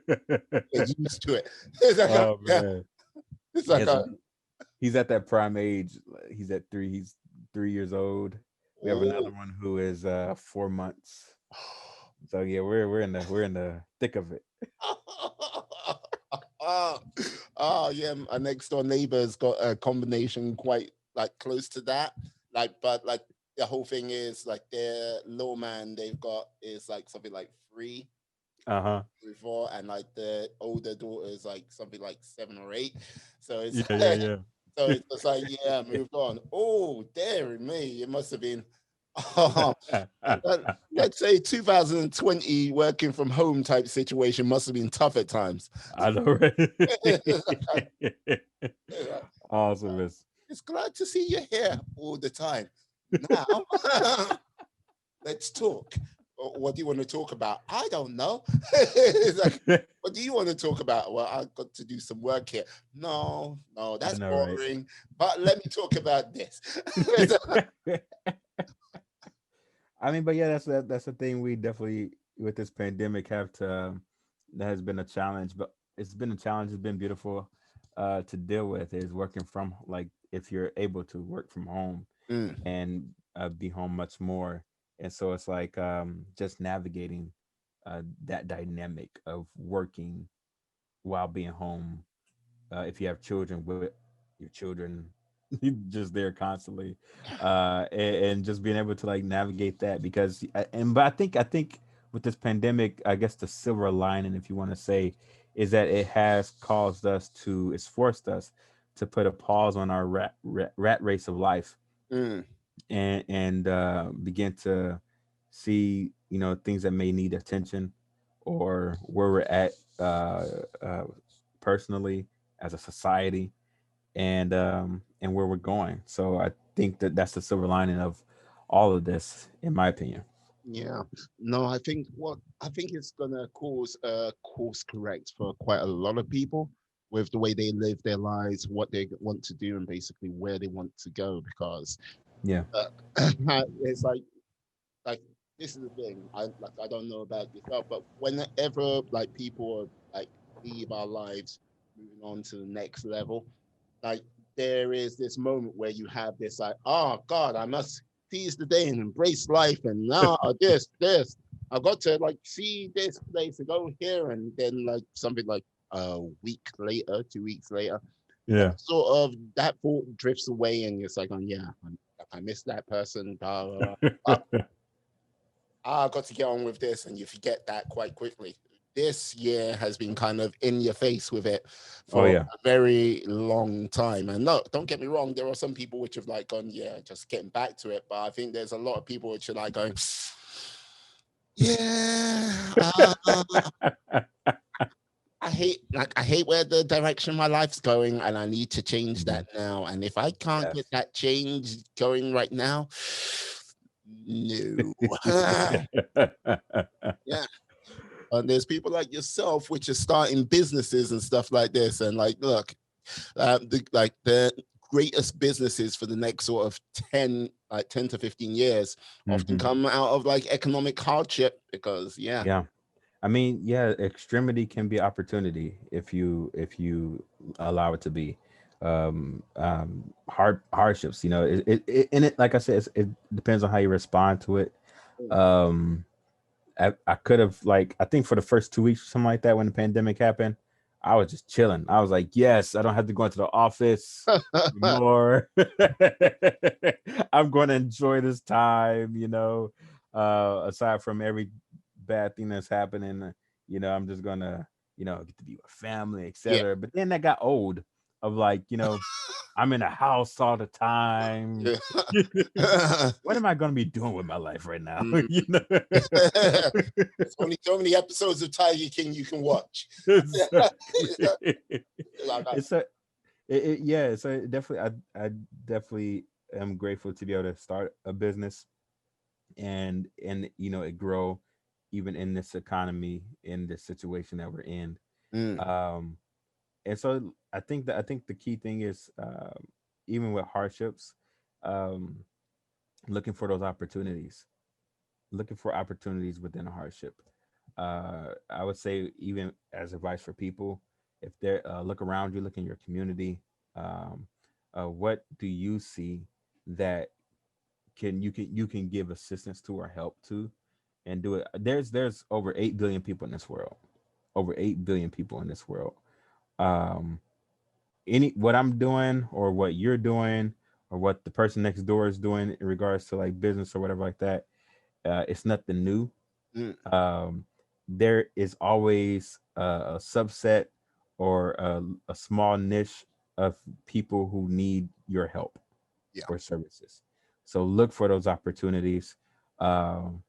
A: Get used to it. It's like,
B: Oh
A: yeah,
B: man,
A: it's like,
B: yes, he's at that prime age. He's at 3. He's 3 years old. We have
A: oh.
B: another one who is 4 months. So yeah, we're in the thick of it.
A: Oh yeah, my next door neighbor's got a combination quite like close to that. Like, but like the whole thing is like their little man they've got is like something like 3,
B: Uh huh.
A: 4, and like the older daughter is like something like 7 or 8. So it's
B: Yeah, yeah,
A: so it's just like yeah, moved on. Oh, dear me, it must have been. Oh, let's say 2020 working from home type situation must have been tough at times.
B: I know, right?
A: It's
B: Awesome.
A: glad to see you here all the time. Now, let's talk. What do you want to talk about? I don't know. It's like, what do you want to talk about? Well, I've got to do some work here. No, no,
B: I
A: that's
B: know, right?
A: boring. But let me talk about this.
B: I mean, but yeah, that's the thing we definitely with this pandemic have to. That has been a challenge, but it's been a challenge. It's been beautiful to deal with. Is working from like if you're able to work from home
A: Mm,
B: and be home much more, and so it's like just navigating that dynamic of working while being home. If you have children, with your children just there constantly, and just being able to like navigate that because and but I think with this pandemic, I guess the silver lining, if you want to say, is that it has caused us to, it's forced us to put a pause on our rat race of life
A: mm,
B: and begin to see things that may need attention or where we're at uh, uh, personally as a society and where we're going. So I think that that's the silver lining of all of this, in my opinion.
A: yeah. No, I think it's gonna cause a course correct for quite a lot of people with the way they live their lives, what they want to do, and basically where they want to go. Because
B: Yeah.
A: uh, it's like this is the thing. I don't know about yourself, but whenever like people like leave our lives, moving on to the next level, like there is this moment where you have this like, oh God, I must seize the day and embrace life, and now this, I've got to like see this place and go here, and then like something like a week later, 2 weeks later, that
B: Yeah.
A: sort of that thought drifts away, and it's like, oh yeah, I miss that person. Blah, blah, blah. I've got to get on with this, and you forget that quite quickly. This year has been kind of in your face with it
B: Oh
A: for
B: yeah.
A: a very long time. And no, don't get me wrong, there are some people which have like gone, yeah, just getting back to it. But I think there's a lot of people which are like going, yeah, I hate where the direction my life's going, and I need to change
B: Mhm.
A: that now. And if I can't get
B: Yes.
A: that change going right now, no. Yeah. And there's people like yourself which are starting businesses and stuff like this. And like, look, the greatest businesses for the next sort of 10 to 15 years often
B: Hmm.
A: come out of like economic hardship because yeah.
B: Yeah. I mean, yeah, extremity can be opportunity if you allow it to be. Hardships, and it like I said, it depends on how you respond to it. Um, I could have like I think for the first 2 weeks or something like that when the pandemic happened, I was just chilling. I was like, yes, I don't have to go into the office anymore. I'm going to enjoy this time, aside from every bad thing that's happening, I'm just gonna, get to be with family,
A: Yeah.
B: etc. But then that got old of like, I'm in a house all the time.
A: Yeah.
B: What am I gonna be doing with my life right now?
A: Mm. There's only so many episodes of Tiger King you can watch.
B: Exactly.
A: Like,
B: It's a yeah, so definitely I definitely am grateful to be able to start a business and it grow even in this economy, in this situation that we're in.
A: mm,
B: Um and so I think the key thing is even with hardships, um looking for those opportunities, looking for opportunities within a hardship. I would say even as advice for people, if they're look around you, look in your community. Um, what do you see that you can give assistance to or help to, and do it? There's over 8 billion people in this world. Over 8 billion people in this world. Um, any what I'm doing or what you're doing or what the person next door is doing in regards to like business or whatever like that, it's nothing new.
A: mm,
B: um, there is always a subset or a small niche of people who need your help
A: yeah.
B: or services. So look for those opportunities,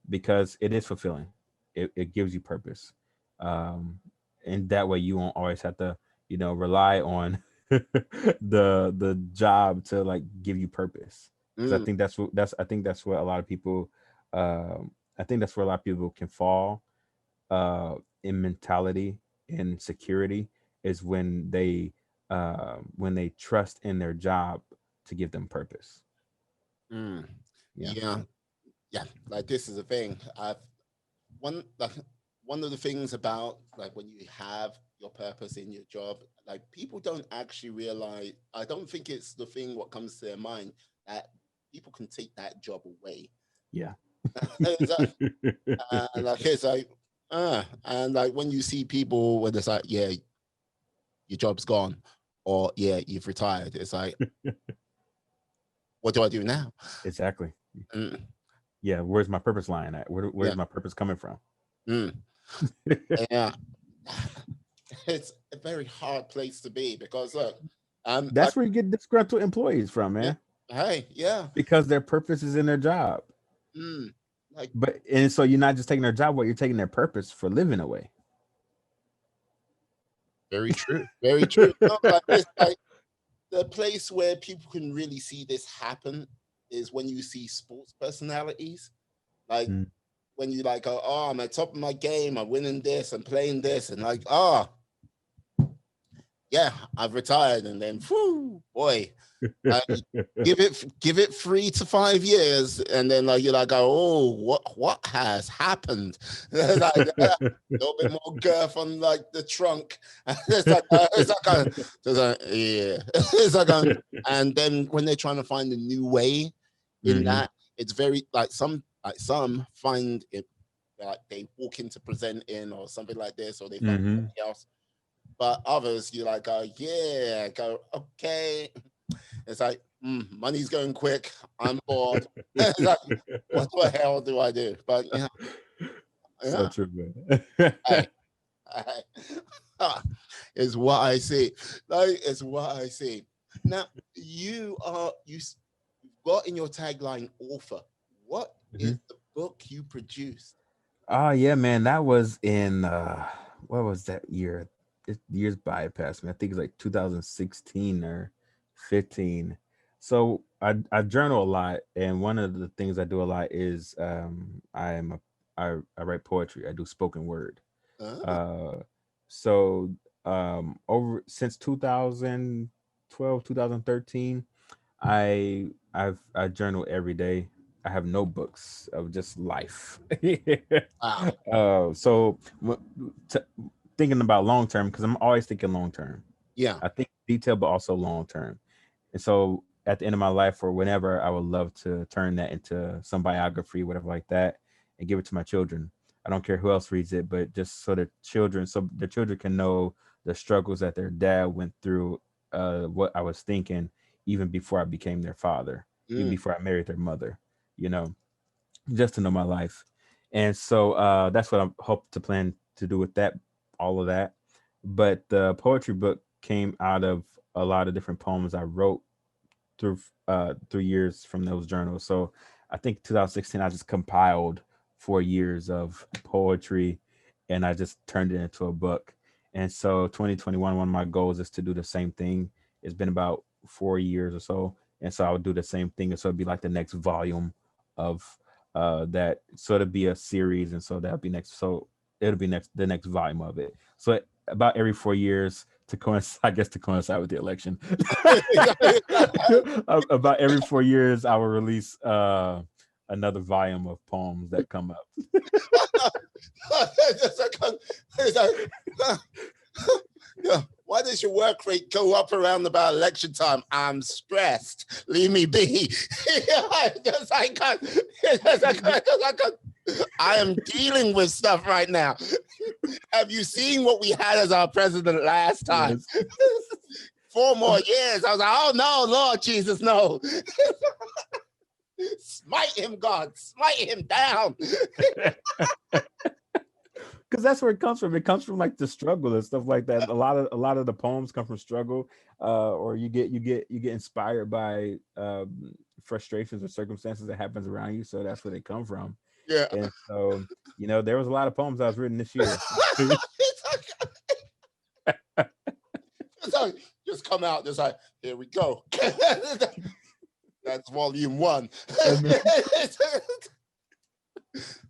B: because it is fulfilling. It gives you purpose, um, and that way you won't always have to, rely on the job to like give you purpose. Because
A: Mm,
B: I think that's what a lot of people, I think that's where a lot of people can fall, in mentality and security, is when they trust in their job to give them purpose.
A: mm.
B: Yeah.
A: Yeah, yeah. Like this is the thing. One like one of the things about like when you have your purpose in your job, like people don't actually realize. I don't think it's the thing what comes to their mind that people can take that job away.
B: Yeah.
A: It's like it's like and like when you see people when it's like, yeah, your job's gone, or yeah, you've retired. It's like, what do I do now?
B: Exactly.
A: Mm,
B: Yeah. Where's my purpose lying at?
A: yeah,
B: Where's my purpose coming from?
A: mm, yeah. It's a very hard place to be because look, like
B: That's where you get disgruntled employees from,
A: yeah,
B: man,
A: hey, yeah,
B: because their purpose is in their job.
A: mm, like
B: But and so you're not just taking their job away, you're taking their purpose for living away.
A: very true, very true. No, like it's like the place where people can really see this happen is when you see sports personalities, like
B: Mm.
A: when you like go, oh, I'm at top of my game, I'm winning this, I'm playing this, and like, oh, yeah, I've retired, and then, whew, boy, like give it 3 to 5 years, and then like you're like, oh, what has happened? Like, a little bit more girth on like the trunk. It's like yeah, it's like and then when they're trying to find a new way in
B: Hmm.
A: that, it's very like some find it like they walk into presenting or something like this, or they find
B: Hmm.
A: something else. But others, you like go, yeah, go, okay. It's like, money's going quick. I'm bored. It's like, what the hell do I do? But yeah,
B: So
A: yeah,
B: true, man.
A: I, I, is what I see. Like, it's what I see. Now, you've got in your tagline author. What
B: Hmm.
A: is the book you produced?
B: Oh yeah, man. That was in what was that year? Years bypassed me. I think it's like 2016 or 15. So I journal a lot, and one of the things I do a lot is I write poetry. I do spoken word.
A: Huh?
B: Uh, so over since 2012, 2013, I journal every day. I have notebooks of just life.
A: Wow.
B: So t- thinking about long term, because I'm always thinking long term.
A: Yeah.
B: I think detail, but also long term. And so at the end of my life or whenever, I would love to turn that into some biography, whatever like that, and give it to my children. I don't care who else reads it, but just so the children can know the struggles that their dad went through, what I was thinking, even before I became their father, even
A: Mm.
B: before I married their mother, you know, just to know my life. And so that's what I hope to plan to do with that, all of that. But the poetry book came out of a lot of different poems I wrote through 3 years from those journals. So I think 2016 I just compiled 4 years of poetry, and I just turned it into a book. And so 2021, one of my goals is to do the same thing. It's been about 4 years or so, and so I would do the same thing. And so it'd be like the next volume of that. So it'd be a series, and so that'll be next. So it'll be the next volume of it. So about every 4 years to coincide, I guess, to coincide with the election. About every 4 years, I will release another volume of poems that come up.
A: It's like, yeah. Why does your work rate go up around about election time? I'm stressed. Leave me be. I can't. I am dealing with stuff right now. Have you seen what we had as our president last time?
B: Yes.
A: 4 more years. I was like, oh no, Lord Jesus, no. Smite him, God. Smite him down.
B: because that's where it comes from. It comes from like the struggle and stuff like that. A lot of the poems come from struggle, or you get inspired by frustrations or circumstances that happens around you. So that's where they come from.
A: Yeah.
B: And so, there was a lot of poems I was written this year.
A: It's like, just come out. It's like, here we go. That's volume 1.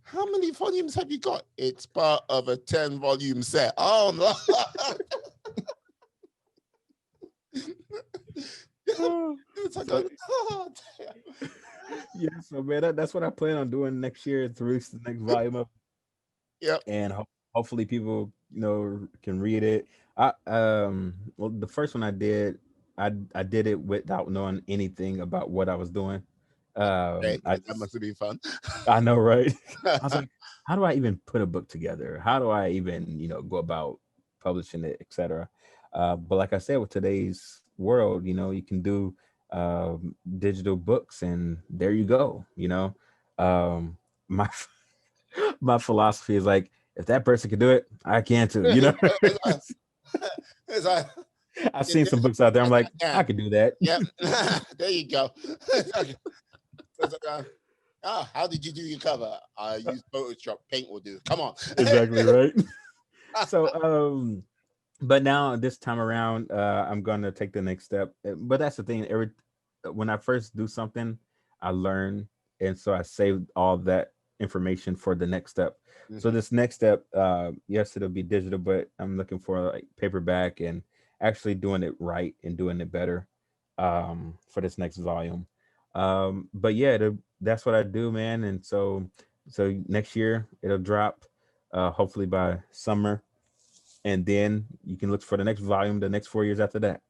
A: How many volumes have you got? It's part of a 10-volume set. Oh no. It's like, oh, damn.
B: Yeah, so man, that's what I plan on doing next year to release the next volume of,
A: Yep.
B: and hopefully people can read it. Well, the first one I did, I did it without knowing anything about what I was doing.
A: Okay,
B: I
A: that
B: just
A: must have been fun.
B: I know, right? I was like, how do I even put a book together? How do I even go about publishing it, etc. But like I said, with today's world, you can do digital books, and there you go. My my philosophy is like, if that person can do it, I can too.
A: It's like,
B: I've seen some books out there. I'm like, I could do that.
A: yep. There you go. It's like, how did you do your cover? I used Photoshop. Paint will do. Come on.
B: Exactly right. So, but now this time around, I'm gonna take the next step. But that's the thing. When I first do something, I learn, and so I save all that information for the next step. So this next step, yes, it'll be digital, but I'm looking for like paperback and actually doing it right and doing it better for this next volume. But yeah, that's what I do, man. And so next year it'll drop, hopefully by summer, and then you can look for the next volume the next 4 years after that.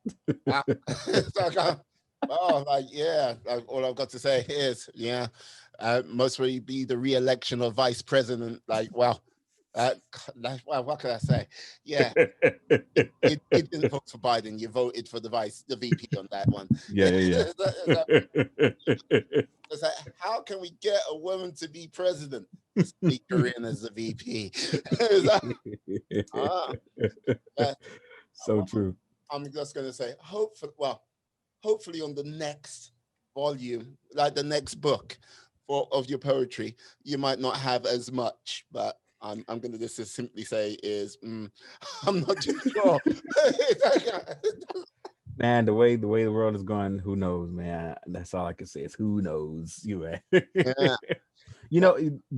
A: It's like, oh, like, yeah. Like, all I've got to say is, yeah, most probably be the re-election of vice president. Like, well, well, what can I say? Yeah, you didn't vote for Biden. You voted for the VP on that one.
B: Yeah, yeah,
A: It's like, how can we get a woman to be president? Sneak her in as the VP.
B: yeah. So true.
A: I'm just going to say, hopefully on the next volume, like the next book of your poetry, you might not have as much, but I'm going to just simply say is, I'm not too sure.
B: Man, the way the world is going, who knows, man? That's all I can say is who knows, man.
A: Yeah.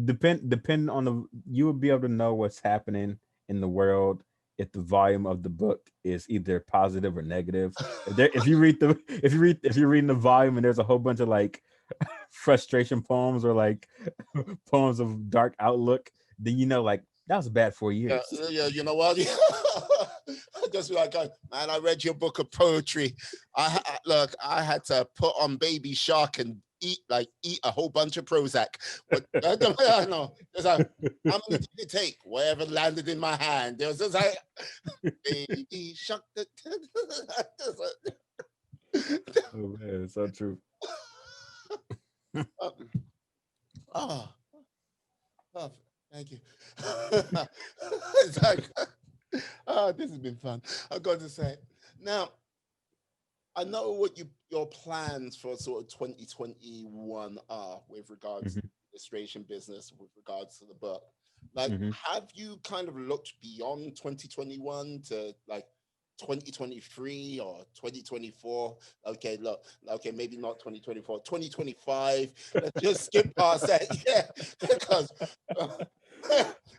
B: Depend on you will be able to know what's happening in the world if the volume of the book is either positive or negative. If you're reading the volume and there's a whole bunch of like frustration poems or like poems of dark outlook, then like that was a bad 4 years.
A: Yeah, you know what? Just be like, man, I read your book of poetry. Look, I had to put on Baby Shark and eat a whole bunch of Prozac. But I don't know. It's like, how many did it take? Whatever landed in my hand. There was just like Baby Shark.
B: Oh man, it's so true.
A: Oh, thank you. It's like, this has been fun. I've got to say. Now, I know what your plans for sort of 2021 are with regards to illustration business, with regards to the book. Like, have you kind of looked beyond 2021 to like 2023 or 2024? Okay, look, okay, maybe not 2024, 2025. Let's just skip past that. Yeah, because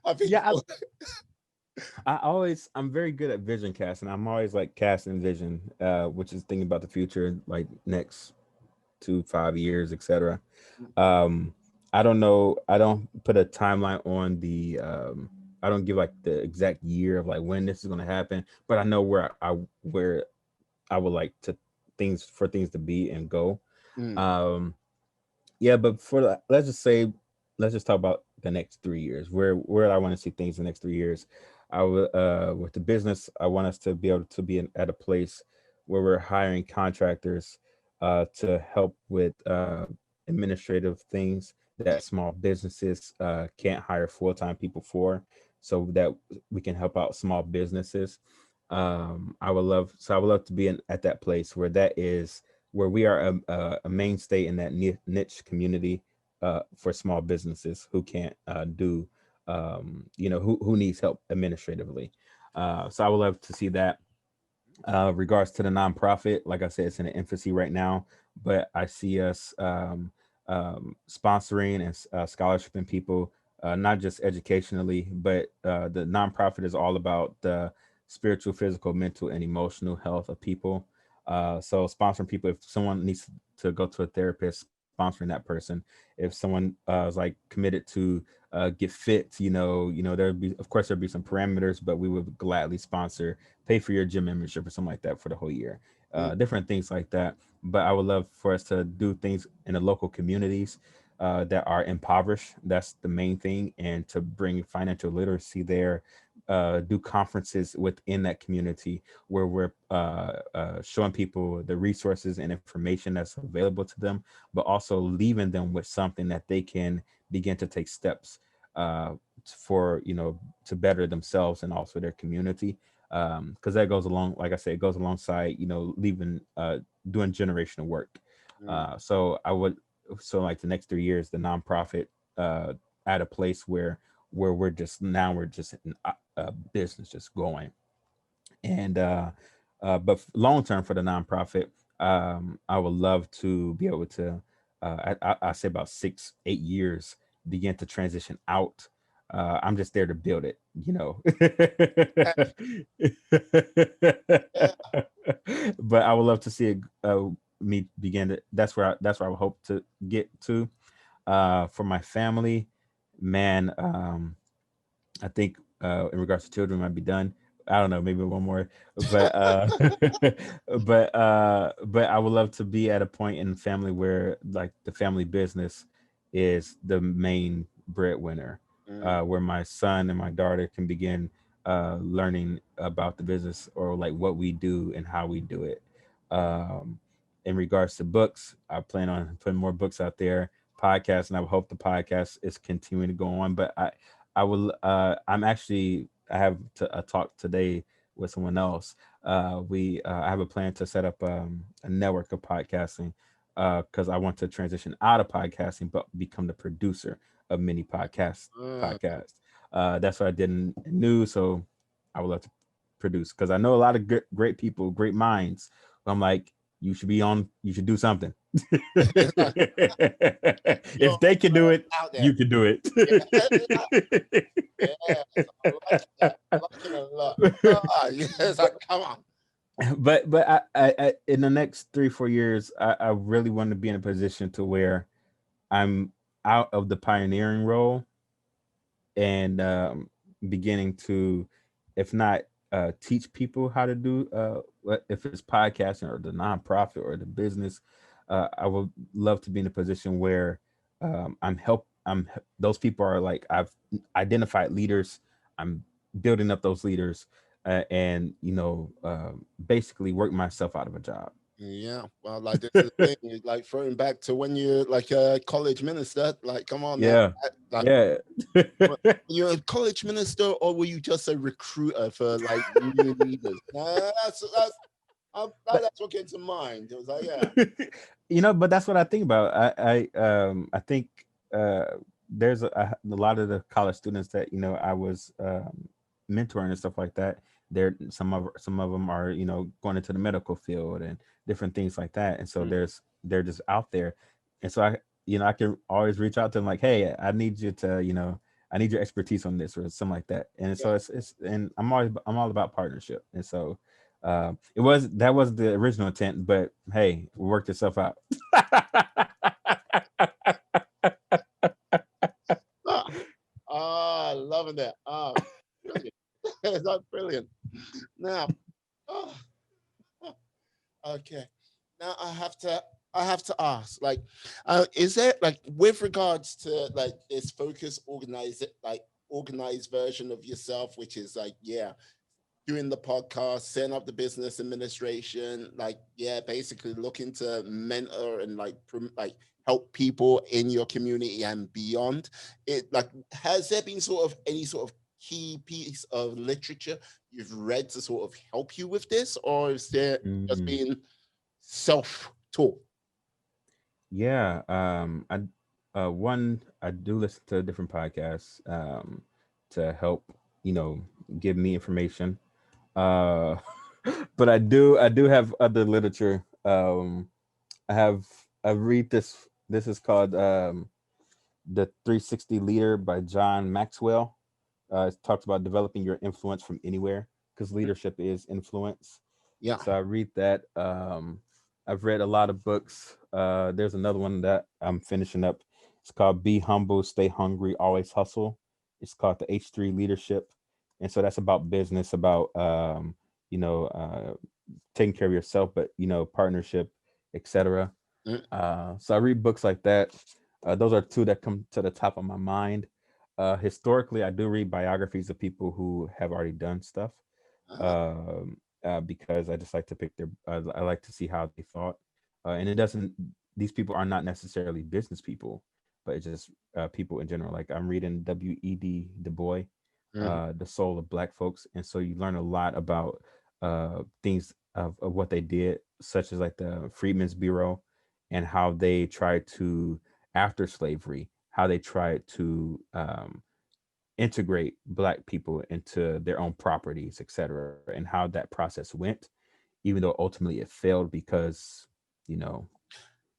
A: I think
B: I'm very good at vision casting. I'm always like casting vision, which is thinking about the future, like next 2 5 years, etc. I don't know. I don't put a timeline on the. I don't give like the exact year of like when this is going to happen, but I know where I would like to things to be and go. Yeah, but let's just talk about the next 3 years. Where I want to see things the next 3 years. I would with the business, I want us to be able to be at a place where we're hiring contractors to help with administrative things that small businesses can't hire full-time people for. so that we can help out small businesses. I would love to be at that place where that is where we are a mainstay in that niche community for small businesses who can't do who needs help administratively. So I would love to see that. Regards to the nonprofit, like I said, it's in the infancy right now, but I see us sponsoring and scholarshiping people, not just educationally, but the nonprofit is all about the spiritual, physical, mental, and emotional health of people. So sponsoring people, if someone needs to go to a therapist, sponsoring that person. If someone is like committed to get fit, there'd be, of course, there'd be some parameters, but we would gladly sponsor, pay for your gym membership or something like that for the whole year.
A: Mm,
B: Different things like that. But I would love for us to do things in the local communities that are impoverished. That's the main thing, and to bring financial literacy there. Do conferences within that community where we're showing people the resources and information that's available to them, but also leaving them with something that they can begin to take steps uh, for, to better themselves and also their community. Because that goes along, like I said, it goes alongside, leaving, doing generational work.
A: mm,
B: So I would, so like the next 3 years, the nonprofit at a place where we're just in business just going. And but long term for the nonprofit, I would love to be able to, I say about 6-8 years, begin to transition out. I'm just there to build it,
A: yeah.
B: but I would love to see it, me begin to. That's where I would hope to get to. For my family, man, I think in regards to children might be done. I don't know, maybe one more, but but I would love to be at a point in the family where like the family business is the main breadwinner,
A: Mm,
B: where my son and my daughter can begin learning about the business or like what we do and how we do it. Um, in regards to books, I plan on putting more books out there, podcasts, and I hope the podcast is continuing to go on. But I will. I have a talk today with someone else. I have a plan to set up a network of podcasting because I want to transition out of podcasting, but become the producer of many
A: mm.
B: podcasts. That's what I did in news. So I would love to produce because I know a lot of great people, great minds. I'm like, you should be on. You should do something.
A: You're
B: If they can do it,
A: out there.
B: you can do
A: Yeah.
B: it.
A: Yes, I like that. I like it a lot. Ah, yes, come on.
B: But I in the next 3-4 years, I really want to be in a position to where I'm out of the pioneering role and beginning to, if not teach people how to do if it's podcasting or the nonprofit or the business, I would love to be in a position where those people are like, I've identified leaders. I'm building up those leaders, and basically work myself out of a job.
A: Yeah, well, like this is the thing, it's like throwing back to when you're like a college minister. Like, come on now,
B: Yeah,
A: like
B: yeah.
A: what- you're a college minister, or were you just a recruiter for like new leaders?
B: but
A: That's what came to mind. It was like, yeah,
B: but that's what I think about. I think uh there's a lot of the college students that I was mentoring and stuff like that. There, some of them are going into the medical field and different things like that, and so
A: mm,
B: they're just out there, and so I can always reach out to them like, hey, I need you to I need your expertise on this or something like that, and
A: yeah.
B: so it's and I'm all about partnership, and so that was the original intent, but hey, it worked itself out.
A: Ah, loving that. Brilliant. That's brilliant. Now, oh, okay. Now I have to ask, like, is there like with regards to like this focus organized version of yourself, which is like, yeah, doing the podcast, setting up the business administration, like, yeah, basically looking to mentor and like like help people in your community and beyond. It like has there been sort of any sort of key piece of literature you've read to sort of help you with this, or is there just
B: Mm.
A: being self-taught?
B: Yeah. One, I do listen to different podcasts to help, you know, give me information. Uh, but I do have other literature. I have I read this. This is called the 360 Leader by John Maxwell. It talks about developing your influence from anywhere because leadership is influence.
A: Yeah.
B: So I read that. I've read a lot of books. There's another one that I'm finishing up. It's called Be Humble, Stay Hungry, Always Hustle. It's called the H3 Leadership. And so that's about business, about you know, taking care of yourself, but partnership, etc.
A: Mm,
B: So I read books like that. Those are two that come to the top of my mind. Historically, I do read biographies of people who have already done stuff,
A: uh,
B: because I just like to pick their. I like to see how they thought, and it doesn't. These people are not necessarily business people, but it's just people in general. Like I'm reading W.E.D. Du Bois,
A: mm,
B: The Soul of Black Folks, and so you learn a lot about things of what they did, such as like the Freedmen's Bureau, and how they tried to, after slavery, how they tried to integrate black people into their own properties, etc., and how that process went, even though ultimately it failed because, you know,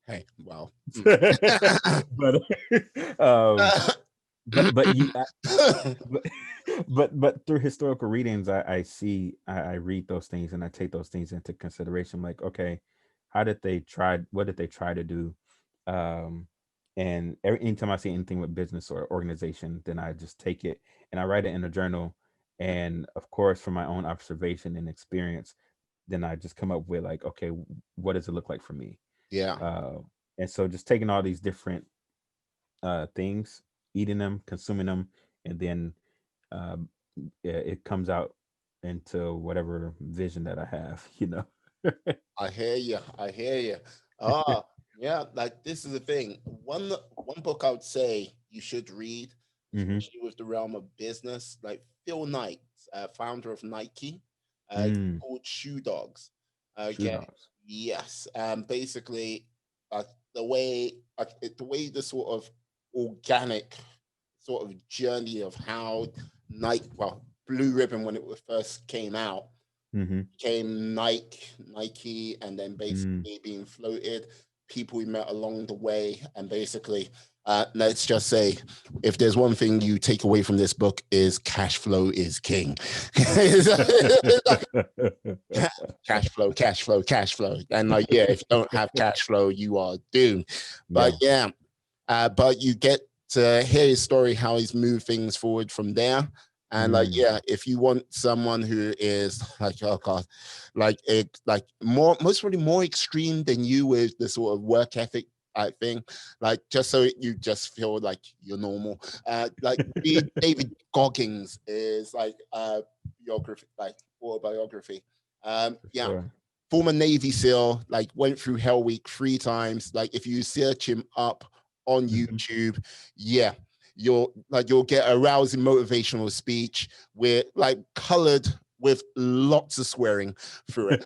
A: hey, well.
B: but um, but you but but through historical readings, I see, I read those things and I take those things into consideration. Like, okay, how did they try? What did they try to do? Um, and anytime I see anything with business or organization, then I just take it and I write it in a journal. And of course, from my own observation and experience, then I just come up with like, okay, what does it look like for me?
A: Yeah,
B: Uh, and so just taking all these different things, eating them, consuming them, and then um, it comes out into whatever vision that I have, you know.
A: I hear you. I hear you. Ah, yeah. Like this is the thing. One book I would say you should read,
B: Mm-hmm.
A: especially with the realm of business, like Phil Knight, founder of Nike,
B: Mm.
A: called Shoe Dogs.
B: Shoe
A: Okay.
B: dogs.
A: Yes. Basically, uh, the way the sort of organic sort of journey of how Nike, well, Blue Ribbon when it first came out
B: Mm-hmm.
A: became Nike, and then
B: Mm.
A: basically being floated. People we met along the way, and basically, let's just say, if there's one thing you take away from this book, is cash flow is king. Cash flow, cash flow, cash flow, and like yeah, if you don't have cash flow, you are doomed. But
B: Yeah.
A: yeah, but you get to hear his story, how he's moved things forward from there. And like,
B: Mm.
A: yeah, if you want someone who is like, oh god, like it, like more, most probably more extreme than you with the sort of work ethic thing, like just so you just feel like you're normal. Like read David Goggins is like biography, like autobiography.
B: For
A: Yeah,
B: sure.
A: former Navy SEAL, like went through Hell Week 3 times. Like if you search him up on
B: Mm-hmm.
A: YouTube, yeah, you'll get a rousing motivational speech with like colored with lots of swearing through it.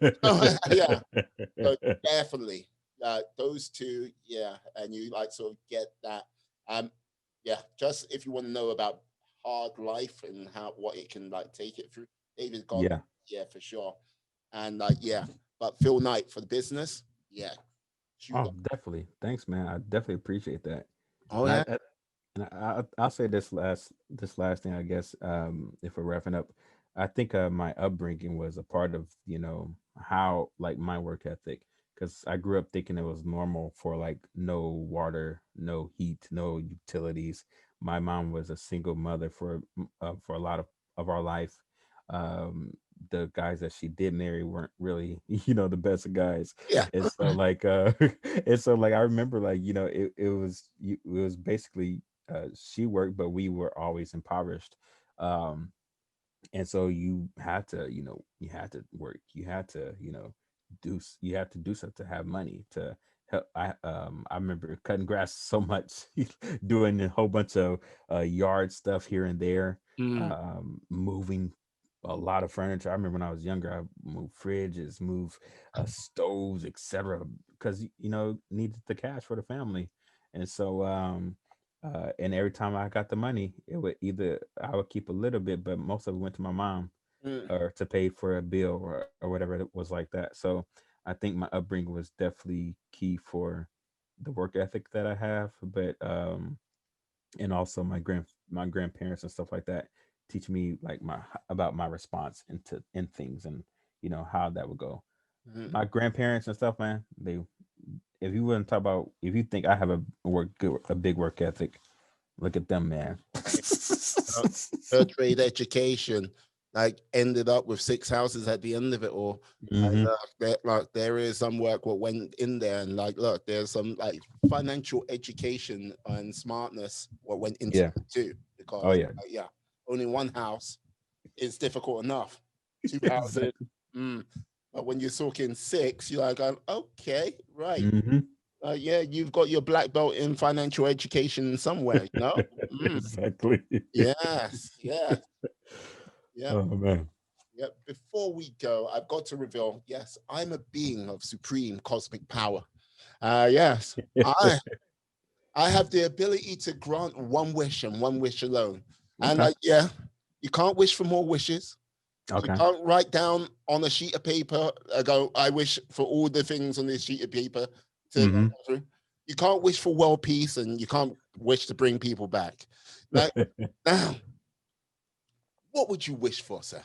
A: Yeah, so definitely those two, yeah, and you like sort of get that. Um, yeah, just if you want to know about hard life and how what it can like take it through, David Goggins,
B: Yeah.
A: yeah, for sure. And like yeah, but Phil Knight for the business, yeah, shoot
B: Oh,
A: up.
B: definitely. Thanks, man. I definitely appreciate that.
A: Oh
B: And
A: yeah,
B: I'll say this last thing, I guess. If we're wrapping up, I think my upbringing was a part of, how, like, my work ethic, because I grew up thinking it was normal for, like, no water, no heat, no utilities. My mom was a single mother for a lot of our life. um the guys that she did marry weren't really the best of guys.
A: yeah,
B: And so, like, and so, like, I remember, like, it was basically, she worked, but we were always impoverished. um and so you had to work, you had to do stuff to have money, to I remember cutting grass so much, doing a whole bunch of yard stuff here and there,
A: Mm,
B: moving a lot of furniture. I remember when I was younger, I moved fridges, moved stoves, etc. Because needed the cash for the family, and so and every time I got the money, it would either I would keep a little bit, but most of it went to my mom
A: mm,
B: or to pay for a bill or whatever it was like that. So I think my upbringing was definitely key for the work ethic that I have, but and also my grandparents and stuff like that teach me like my about my response into in things and how that would go.
A: mm.
B: My grandparents and stuff, man, they if you wouldn't talk about if you think I have a big work ethic, look at them, man.
A: Uh, Third grade education, like ended up with six houses at the end of it all. And
B: Hmm.
A: there is some work what went in there, and like look, there's some like financial education and smartness what went into
B: Yeah.
A: it too.
B: Oh
A: Because
B: yeah.
A: yeah, only one house is difficult enough. Two houses,
B: Exactly.
A: mm. But when you're talking six, you're like, okay, right.
B: Hmm.
A: Yeah, you've got your black belt in financial education somewhere. No, mm.
B: Exactly.
A: Yes, yes, yeah,
B: Oh man.
A: yeah. Before we go, I've got to reveal, yes, I'm a being of supreme cosmic power. Yes, I I have the ability to grant one wish and one wish alone. And
B: Okay.
A: yeah, you can't wish for more wishes. You
B: Okay.
A: can't write down on a sheet of paper, go, I wish for all the things on this sheet of paper to go
B: Hmm.
A: through. You can't wish for world peace and you can't wish to bring people back. Like, now, what would you wish for, sir?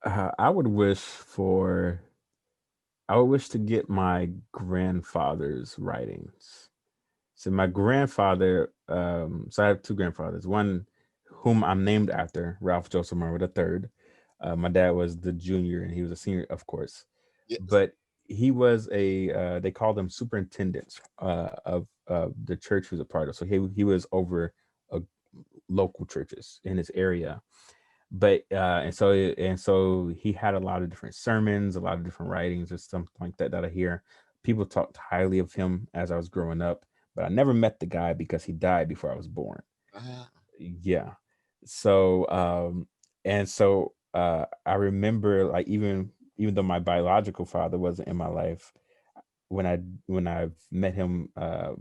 B: I would wish for. I would wish to get my grandfather's writings. So my grandfather. So I have two grandfathers. One whom I'm named after, Ralph Joseph Monroe III. My dad was the junior, and he was a senior, of course.
A: Yes.
B: But he was a. They called him superintendent of the church he was a part of. So he was over a local churches in his area, but and so he had a lot of different sermons, a lot of different writings or something like that that I hear people talked highly of him as I was growing up, but I never met the guy because he died before I was born.
A: Ah,
B: Yeah. So I remember, like, even though my biological father wasn't in my life, when I met him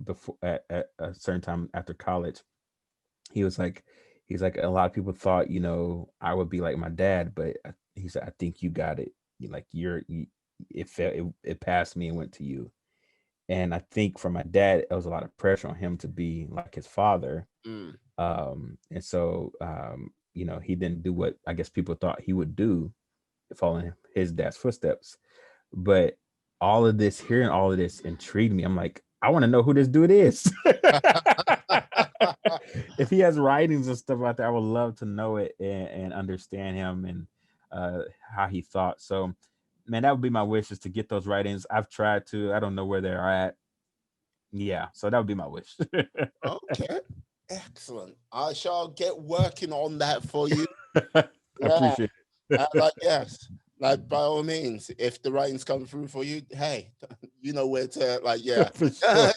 B: before at a certain time after college, he was like he's like, a lot of people thought, I would be like my dad, but he said, I think you got it. Like, it felt it passed me and went to you. And I think for my dad, it was a lot of pressure on him to be like his father.
A: mm,
B: And so he didn't do what I guess people thought he would do, following his dad's footsteps. But hearing all of this intrigued me. I'm like, I want to know who this dude is. If he has writings and stuff like that, I would love to know it and understand him and how he thought. So, man, that would be my wish, is to get those writings. I've tried to. I don't know where they're at. Yeah, so that would be my wish.
A: okay. Excellent. I shall get working on that for you.
B: I
A: Yeah.
B: appreciate it.
A: Like, yes. Like, by all means, if the writings come through for you, hey, you know where to, like, yeah.
B: For sure.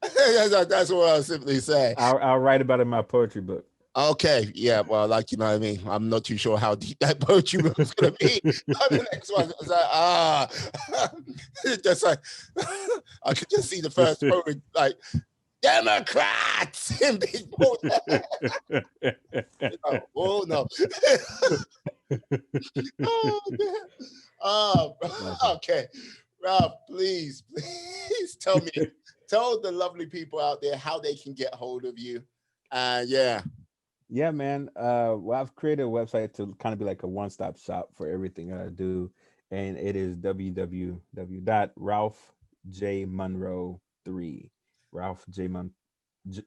A: That's what I'll simply say.
B: I'll write about it in my poetry book.
A: Okay, yeah, well, like, you know what I mean? I'm not too sure how deep that poetry was going to be. The next one was like, just like, I could just see the first poet, like, Democrats in big bold. Oh, no. Oh, man. Oh,
B: Awesome.
A: okay. Ralph, please tell the lovely people out there how they can get hold of you. Yeah.
B: Yeah, man. Well, I've created a website to kind of be like a one-stop shop for everything that I do, and it is www.ralphjmonroe3, Ralph J Mon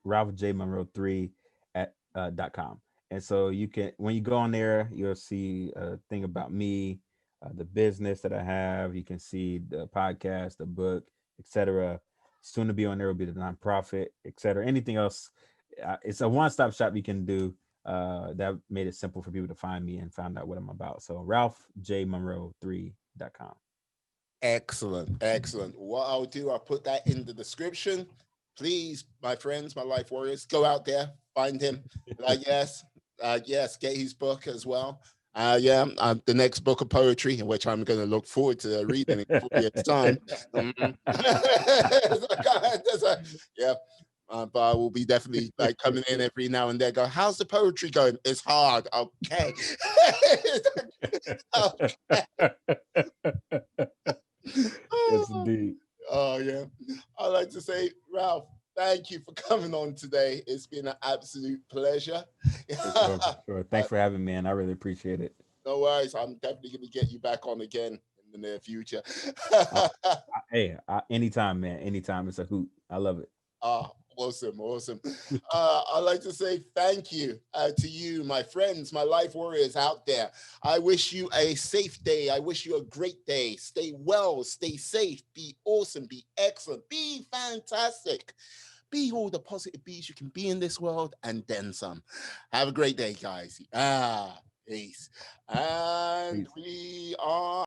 B: Ralph J Monroe 3 at .com. And so you can, when you go on there, you'll see a thing about me, the business that I have. You can see the podcast, the book, etc. Soon to be on there will be the nonprofit, etc. Anything else, it's a one-stop shop you can do. That made it simple for people to find me and find out what I'm about. So RalphJMonroe3.com.
A: Excellent, excellent. What I'll do, I'll put that in the description. Please, my friends, my life warriors, go out there, find him. Yes, yes, get his book as well. Yeah, the next book of poetry, which I'm going to look forward to reading in 4 years' time. Mhm. Yeah, but I will be definitely like coming in every now and then. Go, how's the poetry going? It's hard. Okay.
B: Yes, indeed.
A: Oh yeah. I'd like to say, Ralph, thank you for coming on today. It's been an absolute pleasure.
B: For sure, for sure. Thanks for having me, man. I really appreciate it.
A: No worries. I'm definitely going to get you back on again in the near future.
B: Uh, hey, anytime, man. Anytime. It's a hoot. I love it.
A: Awesome, awesome. I'd like to say thank you to you, my friends, my life warriors out there. I wish you a safe day. I wish you a great day. Stay well, stay safe, be awesome, be excellent, be fantastic. Be all the positive bees you can be in this world and then some. Have a great day, guys. Peace. And
B: Peace.
A: we are